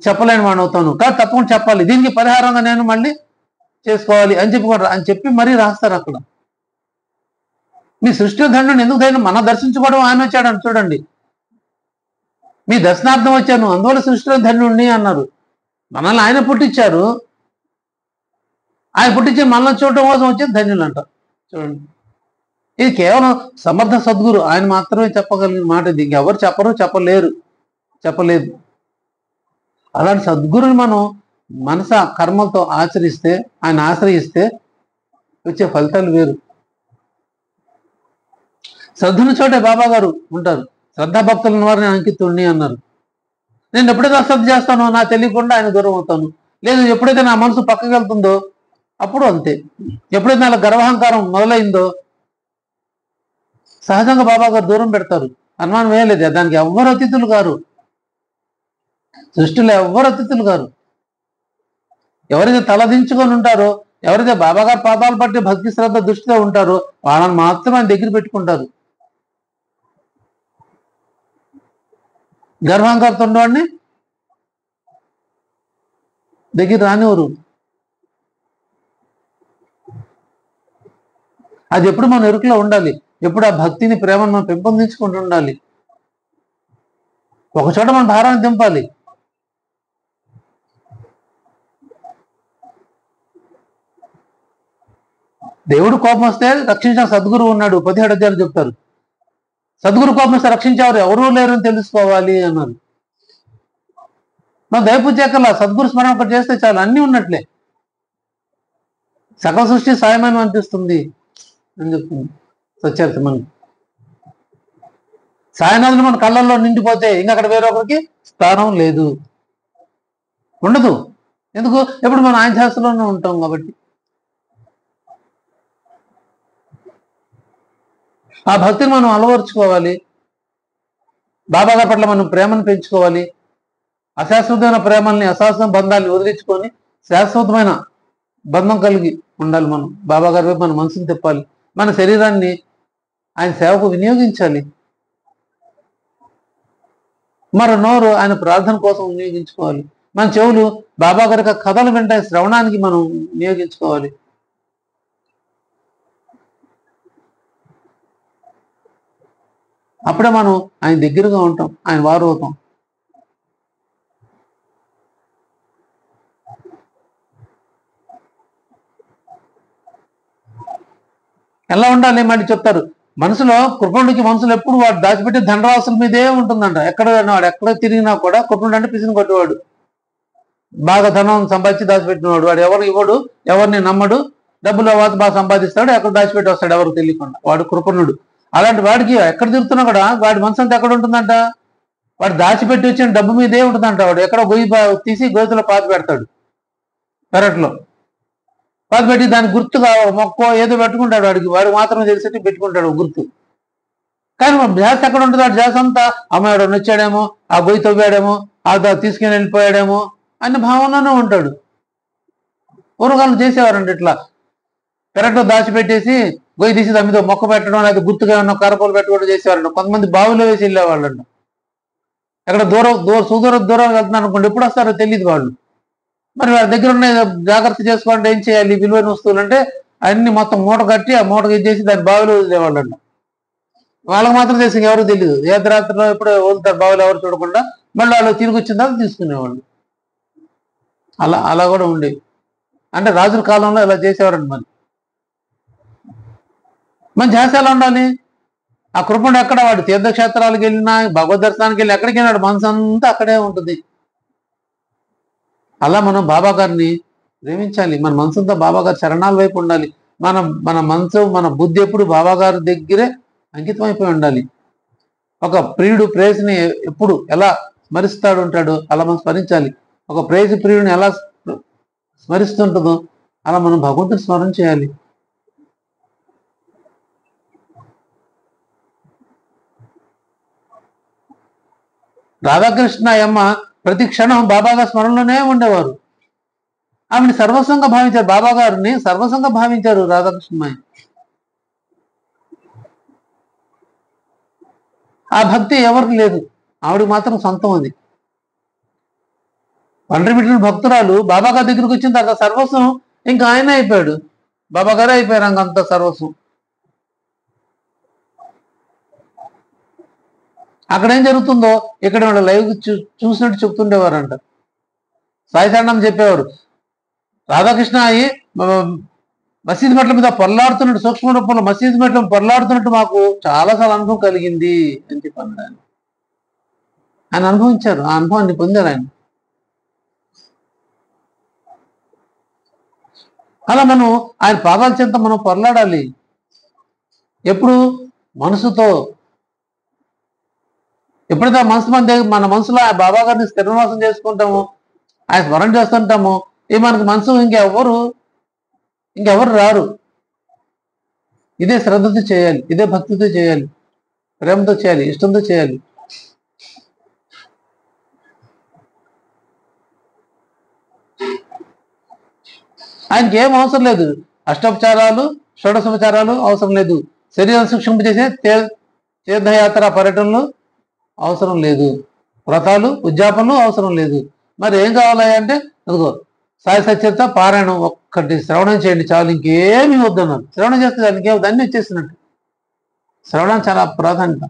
చెప్పలేని వాడిని అవుతాను, కానీ తప్పకుండా చెప్పాలి, దీనికి పరిహారంగా నేను మళ్ళీ చేసుకోవాలి అని చెప్పుకుంటారు అని చెప్పి మరీ రాస్తారు అక్కడ. మీ సృష్టి ధన్యుని ఎందుకు ధైర్యం, మన దర్శించుకోవడం ఆయన వచ్చాడని చూడండి, మీ దర్శనార్థం వచ్చాను, అందువల్ల సృష్టిలో ధన్యుణ్ణి అన్నారు. మనల్ని ఆయన పుట్టించారు, ఆయన పుట్టించి మనల్ని చూడటం కోసం వచ్చేది ధన్యులు అంటారు. చూడండి, ఇది కేవలం సమర్థ సద్గురు ఆయన మాత్రమే చెప్పగలిగిన మాట. ఇది ఎవరు చెప్పరు, చెప్పలేదు. అలాంటి సద్గురుని మనం మనస కర్మలతో ఆచరిస్తే, ఆయన ఆశ్రయిస్తే వచ్చే ఫలితాలు వేరు. శ్రద్ధను చోటే బాబా గారు ఉంటారు. శ్రద్ధా భక్తులను వారిని అంకితుడిని అన్నారు. నేను ఎప్పుడైతే అశ్రద్ధ చేస్తానో నా తెలియకుండా ఆయన దూరం అవుతాను. లేదు, ఎప్పుడైతే నా మనసు పక్కకి వెళ్తుందో అప్పుడు అంతే. ఎప్పుడైతే నా గర్వహంకారం మొదలైందో సహజంగా బాబా గారు దూరం పెడతారు, అనుమానం వేయలేదు. దానికి ఎవ్వరు అతిథులు గారు, సృష్టిలో ఎవ్వరు అతిథులు గారు. ఎవరైతే తలదించుకొని ఉంటారో, ఎవరైతే బాబా గారు పాదాలు పట్టి భక్తి శ్రద్ధ దృష్టితో ఉంటారో వాళ్ళని మాత్రం ఆయన దగ్గర పెట్టుకుంటారు. గర్వహంకారంతో ఉండేవాడిని దగ్గర రానివ్వరు. అది ఎప్పుడు మన ఎరుకలో ఉండాలి, ఎప్పుడు ఆ భక్తిని, ప్రేమను మనం పెంపొందించుకుంటూ ఉండాలి. ఒక చోట మన భారాన్ని దింపాలి. దేవుడు కోపం వస్తే రక్షించిన సద్గురువు ఉన్నాడు, 17 అధ్యాయులు చెప్తారు. సద్గురు కోపం వస్తే రక్షించేవారు ఎవరూ లేరని తెలుసుకోవాలి అన్నారు. మన దైవపూజ ఎక్కర్లా, సద్గురు స్మరణ ఒకటి చేస్తే చాలు, అన్నీ ఉన్నట్లే. సకల సృష్టి సాయమని అనిపిస్తుంది అని చెప్తుంది సత్యార్థి. మనం సాయనాథులు మన కళ్ళల్లో నిండిపోతే ఇంకా అక్కడ వేరొకరికి స్థానం లేదు, ఉండదు. ఎందుకు? ఎప్పుడు మనం ఆయన శాస్త్రంలోనే ఉంటాం కాబట్టి. ఆ భక్తిని మనం అలవర్చుకోవాలి. బాబా గారి పట్ల మనం ప్రేమను పెంచుకోవాలి. అశాశ్వతమైన ప్రేమల్ని, అశాశ్వత బంధాన్ని వదిలించుకొని శాశ్వతమైన బంధం కలిగి ఉండాలి. మనం బాబా గారి వైపు మన మనసుని తిప్పాలి. మన శరీరాన్ని ఆయన సేవకు వినియోగించాలి. మరో నోరు ఆయన ప్రార్థన కోసం వినియోగించుకోవాలి. మన చెవులు బాబా గారి కథలు వింటే శ్రవణానికి మనం వినియోగించుకోవాలి. అప్పుడే మనం ఆయన దగ్గరగా ఉంటాం, ఆయన వారు అవుతాం. ఎలా ఉండాలి మళ్ళీ చెప్తారు. మనసులో కృపణుడికి మనసులో ఎప్పుడు వాడు దాచిపెట్టి దండరాసుల మీదే ఉంటుందంట. వాడు ఎక్కడ తిరిగినా కూడా కృపణుడు అంటే పిసిని కొట్టేవాడు, బాగా ధనం సంపాదించి దాచిపెట్టినవాడు. వాడు ఎవరు ఇవ్వడు, ఎవరిని నమ్మడు, డబ్బులు బాగా సంపాదిస్తాడు, ఎక్కడ దాచిపెట్టి వస్తాడు ఎవరికి తెలియకుండా. వాడు కృపణుడు. అలాంటి వాడికి ఎక్కడ తిరుగుతున్నా కూడా వాడి మనసు అంతా ఎక్కడ ఉంటుందంట? వాడు దాచిపెట్టి వచ్చిన డబ్బు మీదే ఉంటుందంట. వాడు ఎక్కడ గొయ్యి తీసి గోతులో పాతి పెడతాడు, పెరట్లో పాతి పెట్టి దానికి గుర్తుగా మొక్కో ఏదో పెట్టుకుంటాడు. వాడికి మాత్రమే తెలిసేట్టు పెట్టుకుంటాడు గుర్తు. కానీ ధ్యాస ఎక్కడ ఉంటుంది? వాడి ధ్యాస అంతా అమ్మాయి నొచ్చాడేమో, ఆ గొయ్యి తవ్వాడేమో, ఆ తీసుకుని వెళ్ళిపోయాడేమో అనే భావనలోనే ఉంటాడు. పూర్వకాలం చేసేవారండి ఇట్లా, పెరట్లో దాచిపెట్టేసి గొయ్యి తీసి దాని మీద మొక్క పెట్టడం, లేదా గుర్తుగా ఉన్న కరపలు పెట్టుకోవడం చేసేవారండి. కొంతమంది బావిలో వేసి వెళ్ళేవాళ్ళండి. ఎక్కడ దూరం వెళ్తున్నారు అనుకోండి, ఎప్పుడు వస్తారో తెలియదు వాళ్ళు. మరి వాళ్ళ దగ్గర ఉన్న జాగ్రత్త చేసుకోవాలంటే ఏం చేయాలి? విలువైన వస్తువులు అంటే అన్ని మొత్తం మూట కట్టి ఆ మూటకి ఇచ్చేసి దాన్ని బావిలో వదిలేవాళ్ళండి. వాళ్ళకి మాత్రం తెలిసి ఎవరు తెలియదు. ఏ రాత్రిలో ఎప్పుడో వదులుతారు బావిలో, ఎవరు చూడకుండా. మళ్ళీ వాళ్ళు తిరిగి వచ్చిన తర్వాత తీసుకునేవాళ్ళు. అలా కూడా ఉండేవి. అంటే రాజుల కాలంలో ఇలా చేసేవారండి. మన ధ్యాస ఎలా ఉండాలి? ఆ కృపణుడు ఎక్కడ? వాడు తీర్థక్షేత్రాలకు వెళ్ళినా, భగవద్ దర్శనానికి వెళ్ళి ఎక్కడికి వెళ్ళాడు, మనసు అంతా అక్కడే ఉంటుంది. అలా మనం బాబా గారిని ప్రేమించాలి. మన మనసంతా బాబా గారి చరణాల వైపు ఉండాలి. మన మనసు, మన బుద్ధి ఎప్పుడు బాబా గారి దగ్గరే అంకితం అయిపోయి ఉండాలి. ఒక ప్రియుడు ప్రేయసిని ఎప్పుడు ఎలా స్మరిస్తాడు ఉంటాడో అలా మనం స్మరించాలి. ఒక ప్రేయసి ప్రియుడిని ఎలా స్మరిస్తుంటుందో అలా మనం భగవంతుని స్మరణ చేయాలి. రాధాకృష్ణ అమ్మ ప్రతి క్షణం బాబాగా స్మరణలోనే ఉండేవారు. ఆమెని సర్వస్వంగా భావించారు, బాబా గారిని సర్వస్వంగా భావించారు రాధాకృష్ణ. ఆ భక్తి ఎవరికి లేదు, ఆవిడకి మాత్రం సొంతం అది. పండ్రి బిడ్డల భక్తురాలు బాబా గారి దగ్గరికి వచ్చిన తర్వాత సర్వస్వం ఇంకా ఆయన అయిపోయాడు, బాబా గారే అయిపోయారు అంత సర్వస్వం. అక్కడ ఏం జరుగుతుందో ఇక్కడ వాళ్ళ లైవ్ చూసినట్టు చెప్తుండేవారంట. సాయి శరణం చెప్పేవారు, రాధాకృష్ణ అయ్యి మసీదు మెట్ల మీద పొరలాడుతున్నట్టు, సూక్ష్మ రూపంలో మసీదు మెట్ల పొరలాడుతున్నట్టు మాకు చాలాసార్లు అనుభవం కలిగింది అని చెప్పాను. ఆయన అనుభవించారు, ఆ అనుభవాన్ని పొందారు ఆయన. అలా మనం ఆయన పాదాల చెంత మనం పొరలాడాలి. ఎప్పుడు? మనసుతో. ఎప్పుడైతే మన మనసులో ఆ బాబా గారిని స్థిరనివాసం చేసుకుంటామో, ఆయన స్మరణ చేస్తుంటామో, మనకి మనసు ఇంకెవరు రారు. ఇదే శ్రద్ధతో చేయాలి, ఇదే భక్తితో చేయాలి, ప్రేమతో చేయాలి, ఇష్టంతో చేయాలి. ఆయనకి ఏం అవసరం లేదు, అష్టోపచారాలు షోడశోపచారాలు అవసరం లేదు, శరీరం సూక్ష్మ చేసే తీర్థయాత్ర పర్యటనలు అవసరం లేదు, వ్రతాలు ఉద్యాపనలు అవసరం లేదు. మరి ఏం కావాలి అంటే అదిగో సాయి సత్యత పారాయణం ఒక్కటి శ్రవణం చేయండి చాలు, ఇంకేమీ వద్దన్నారు. శ్రవణం చేస్తే దానికి దాన్ని వచ్చేసినట్టు. శ్రవణం చాలా ప్రాధాన్యత.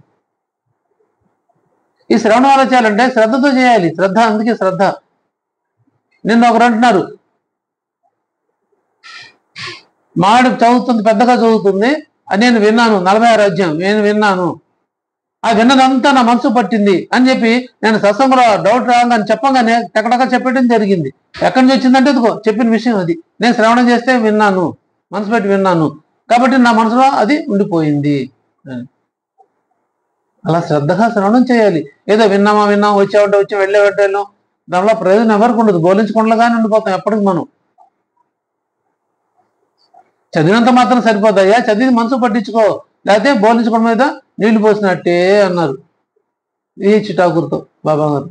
ఈ శ్రవణం ఎలా చేయాలంటే శ్రద్ధతో చేయాలి. శ్రద్ధ, అందుకే శ్రద్ధ. నిన్న ఒకరు అంటున్నారు, మాడు చదువుతుంది, పెద్దగా చదువుతుంది, నేను విన్నాను, 46 అధ్యాయం నేను విన్నాను, ఆ విన్నదంతా నా మనసు పట్టింది అని చెప్పి నేను సత్సంగంలో డౌట్ రాగానే చెప్పగానే టకటక చెప్పడం జరిగింది. ఎక్కడి నుంచి వచ్చిందంటే ఇదిగో చెప్పిన విషయం అది. నేను శ్రవణం చేస్తే విన్నాను, మనసు పెట్టి విన్నాను, కాబట్టి నా మనసులో అది ఉండిపోయింది. అలా శ్రద్ధగా శ్రవణం చేయాలి. ఏదో విన్నామా వచ్చామంటే వచ్చి వెళ్ళాం, దానిలో ప్రయోజనం ఎవరికి ఉండదు. బోధించకుండగానే ఉండిపోతాం ఎప్పటికి. మనం చదివినంత మాత్రం సరిపోతాయా? చదివి మనసు పట్టించుకో, లేకపోతే బోధించకుండా మీద నీళ్లు పోసినట్టే అన్నారు ఈ ఠాకూర్తో బాబా గారు.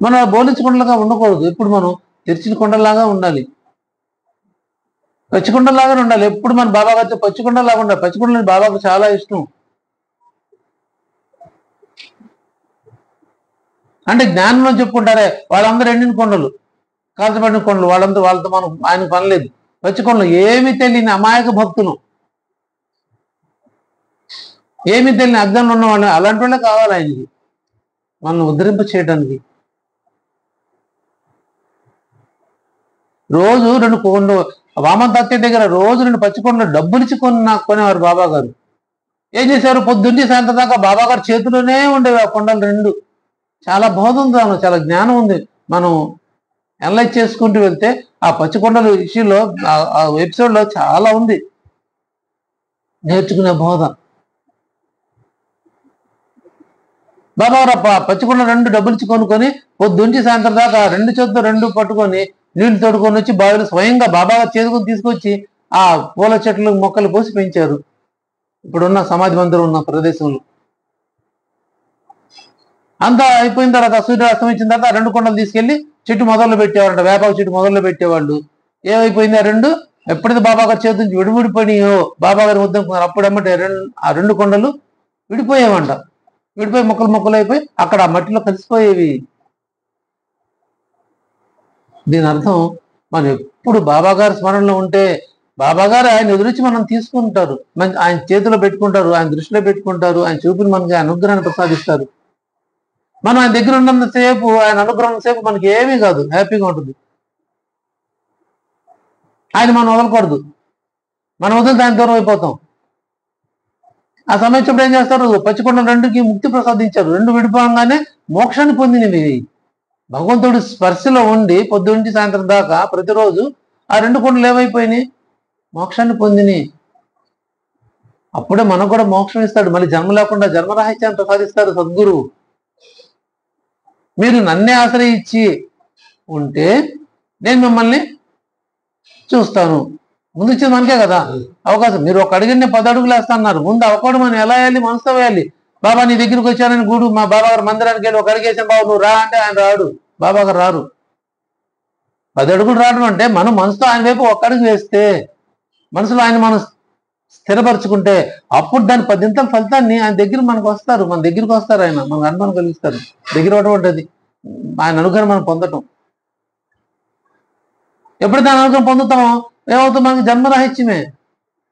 మనం బోధించకుండలాగా ఉండకూడదు. ఎప్పుడు మనం తెరిచిన కొండలాగా ఉండాలి, పచ్చికొండలాగానే ఉండాలి. ఎప్పుడు మన బాబా గారితో పచ్చికొండలాగా ఉండాలి. పచ్చికొండలు బాబాకు చాలా ఇష్టం. అంటే జ్ఞానంలో చెప్పుకుంటారే వాళ్ళందరూ ఎండిన కొండలు, కాల్చబడిన కొండలు, వాళ్ళతో మనం ఆయన పనిలేదు. పచ్చికొండలు ఏమి తెలియని అమాయక భక్తులు, ఏమి తెలియని అజ్ఞానంలో ఉన్న వాళ్ళు, అలాంటి వాళ్ళే కావాలి ఆయనకి మనం ఉద్ధరింప చేయడానికి. రోజు 2 కొండలు వామన్ తాత్య దగ్గర రోజు 2 పచ్చికొండలు డబ్బులు ఇచ్చి కొనేవారు బాబా గారు. ఏం చేశారు? పొద్దున్నే సాయంత్రం దాకా బాబా గారు చేతిలోనే ఉండేవి ఆ కొండలు 2. చాలా బోధ ఉంది, చాలా జ్ఞానం ఉంది. మనం అనలైజ్ చేసుకుంటూ వెళ్తే ఆ పచ్చికొండల విషయంలో ఆ ఎపిసోడ్ లో చాలా ఉంది నేర్చుకునే బోధ. బాబా గారు పచ్చికొండ 2 డబ్బులు ఇచ్చి కొనుక్కొని పొద్దుంచి సాయంత్రం దాకా 2 చేతులతో 2 పట్టుకొని నీళ్లు తోడుకొని వచ్చి బావిలో స్వయంగా బాబా గారు చేతుకొని తీసుకొచ్చి ఆ పూల చెట్లు మొక్కలు పోసి పెంచారు. ఇప్పుడున్న సమాధి మందిరం ఉన్న ప్రదేశంలో అంతా అయిపోయిన తర్వాత సూర్యుడు అస్తమించిన తర్వాత 2 కొండలు తీసుకెళ్లి చెట్టు మొదల్లో పెట్టేవారంట. వేపాకు చెట్టు మొదల్లో పెట్టేవాళ్ళు. ఏమైపోయింది? ఆ 2 ఎప్పుడైతే బాబా గారి చేతి నుంచి విడిపోయినాయో బాబా గారి వద్దనుకున్నారు, అప్పుడేమంటే ఆ 2 కొండలు విడిపోయేవంట. విడిపోయి మొక్కలు అయిపోయి అక్కడ ఆ మట్టిలో కలిసిపోయేవి. దీని అర్థం మనం ఎప్పుడు బాబా గారి స్మరణలో ఉంటే బాబా గారు ఆయన ఎదురించి మనం తీసుకుంటారు, ఆయన చేతిలో పెట్టుకుంటారు, ఆయన దృష్టిలో పెట్టుకుంటారు, ఆయన చూపుని మనకి అనుగ్రహాన్ని ప్రసాదిస్తారు. మనం ఆయన దగ్గర ఉన్నంతసేపు, ఆయన అనుగ్రహం సేపు మనకి ఏమీ కాదు, హ్యాపీగా ఉంటుంది. ఆయన మనం వదలకూడదు, మనం వదిలితే ఆయన దూరం అయిపోతాం. ఆ సమయం ఏం చేస్తారు? పచ్చికొండ 2కి ముక్తి ప్రసాదించారు. 2 విడిపోగానే మోక్షాన్ని పొందినవి. భగవంతుడి స్పర్శలో ఉండి పొద్దుంచి సాయంత్రం దాకా ప్రతిరోజు ఆ 2 కొండలు ఏమైపోయినాయి? మోక్షాన్ని పొందినాయి. అప్పుడే మనకు కూడా మోక్షం ఇస్తాడు. మళ్ళీ జన్మ లేకుండా జన్మరాహిత్యాన్ని ప్రసాదిస్తాడు సద్గురువు. మీరు నన్నే ఆశ్రయించి ఉంటే నేను మిమ్మల్ని చూస్తాను. ముందు ఇచ్చేది మనకే కదా అవకాశం. మీరు ఒక అడుగుని 10 అడుగులు వేస్తా అన్నారు. ముందు అవకాశం మనం ఎలా వేయాలి? మనసుతో వేయాలి. బాబా నీ దగ్గరికి వచ్చానని గుడు మా బాబా గారు మందిరానికి వెళ్ళి ఒక అడుగు వేసాను, బాబు నువ్వు రా అంటే ఆయన రాడు, బాబా గారు రారు. 10 అడుగులు రావడం అంటే మనం మనసుతో ఆయన వైపు ఒక అడుగు వేస్తే, మనసులో ఆయన మనం స్థిరపరచుకుంటే అప్పుడు దాని 10 ఫలితాన్ని ఆయన దగ్గర మనకు వస్తారు, మన దగ్గరికి వస్తారు, ఆయన మనకు అనుభవం కలిగిస్తారు. దగ్గర అటువంటిది ఆయన అనుగ్రహం మనం పొందటం. ఎప్పుడైతే ఆయన అనుగ్రహం పొందుతామో ఏమవుతుంది? మనకి జన్మరాహిత్యమే,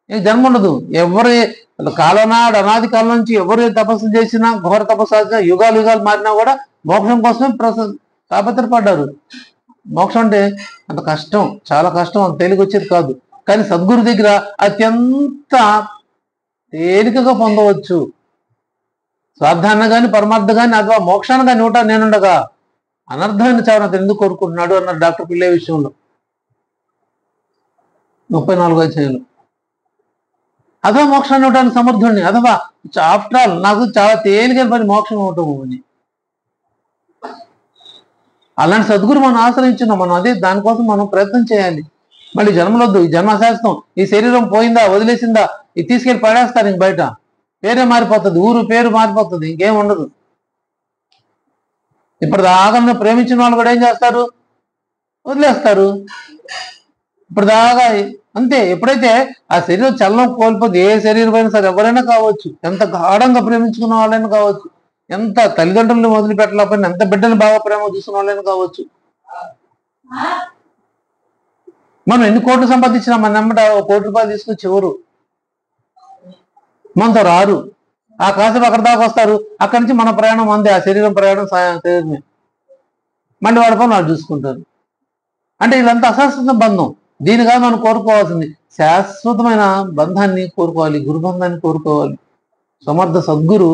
జన్మ ఉండదు. ఎవరు కాలనాడు అనాది కాలం నుంచి ఎవరు తపస్సు చేసినా, ఘోర తపస్సు చేసినా, యుగాలు మారినా కూడా మోక్షం కోసమే తాపత్రపడ్డారు. మోక్షం అంటే అంత కష్టం, చాలా కష్టం, అంత తేలిక వచ్చేది కాదు. కానీ సద్గురు దగ్గర అత్యంత తేలికగా పొందవచ్చు. స్వార్థాన్ని కానీ పరమార్థ కానీ అథవా మోక్షాన్ని కానీ నేనుండగా అనర్థమైన చావన ఎందుకు కోరుకుంటున్నాడు అన్నారు డాక్టర్ పిల్లే విషయంలో 34వ అధ్యాయంలో. అథవా మోక్షాన్ని ఇవ్వడానికి సమర్థుడిని, అథవా ఆఫ్టర్ ఆల్ నాకు చాలా తేలికైన పని మోక్షం ఇవ్వటం అని. అలాంటి సద్గురు మనం ఆశ్రయించున్నాం. మనం అదే దానికోసం మనం ప్రయత్నం చేయాలి. మళ్ళీ జన్మలొద్దు, ఈ జన్మ శాస్త్రం, ఈ శరీరం పోయిందా వదిలేసిందా ఇది తీసుకెళ్ళి పడేస్తారు. ఇంక బయట పేరే మారిపోతుంది, ఊరు పేరు మారిపోతుంది, ఇంకేం ఉండదు. ఇప్పుడు దాకా ప్రేమించిన వాళ్ళు కూడా ఏం చేస్తారు? వదిలేస్తారు. ఇప్పుడు దాకా అంతే. ఎప్పుడైతే ఆ శరీరం చలనం కోల్పోతే, ఏ శరీరం అయినా సరే ఎవరైనా కావచ్చు, ఎంత గాఢంగా ప్రేమించుకున్న వాళ్ళైనా కావచ్చు, ఎంత తల్లిదండ్రులను వదిలిపెట్టలేకపోయినా, ఎంత బిడ్డలు బాగా ప్రేమ చూసుకున్న వాళ్ళైనా కావచ్చు, మనం ఎన్ని కోట్లు సంపాదించినా మన నెమ్మట ₹1 కోటి తీసుకొచ్చి ఎవరు మనతో రారు. ఆ కాసేపు అక్కడ దాకా వస్తారు, అక్కడి నుంచి మన ప్రయాణం అందే, ఆ శరీరం ప్రయాణం శరీరమే. మళ్ళీ వాడి పని వాళ్ళు చూసుకుంటారు. అంటే వీళ్ళంతా అశాశ్వత బంధం. దీనిగా మనం కోరుకోవాల్సింది శాశ్వతమైన బంధాన్ని కోరుకోవాలి, గురుబంధాన్ని కోరుకోవాలి. సమర్థ సద్గురు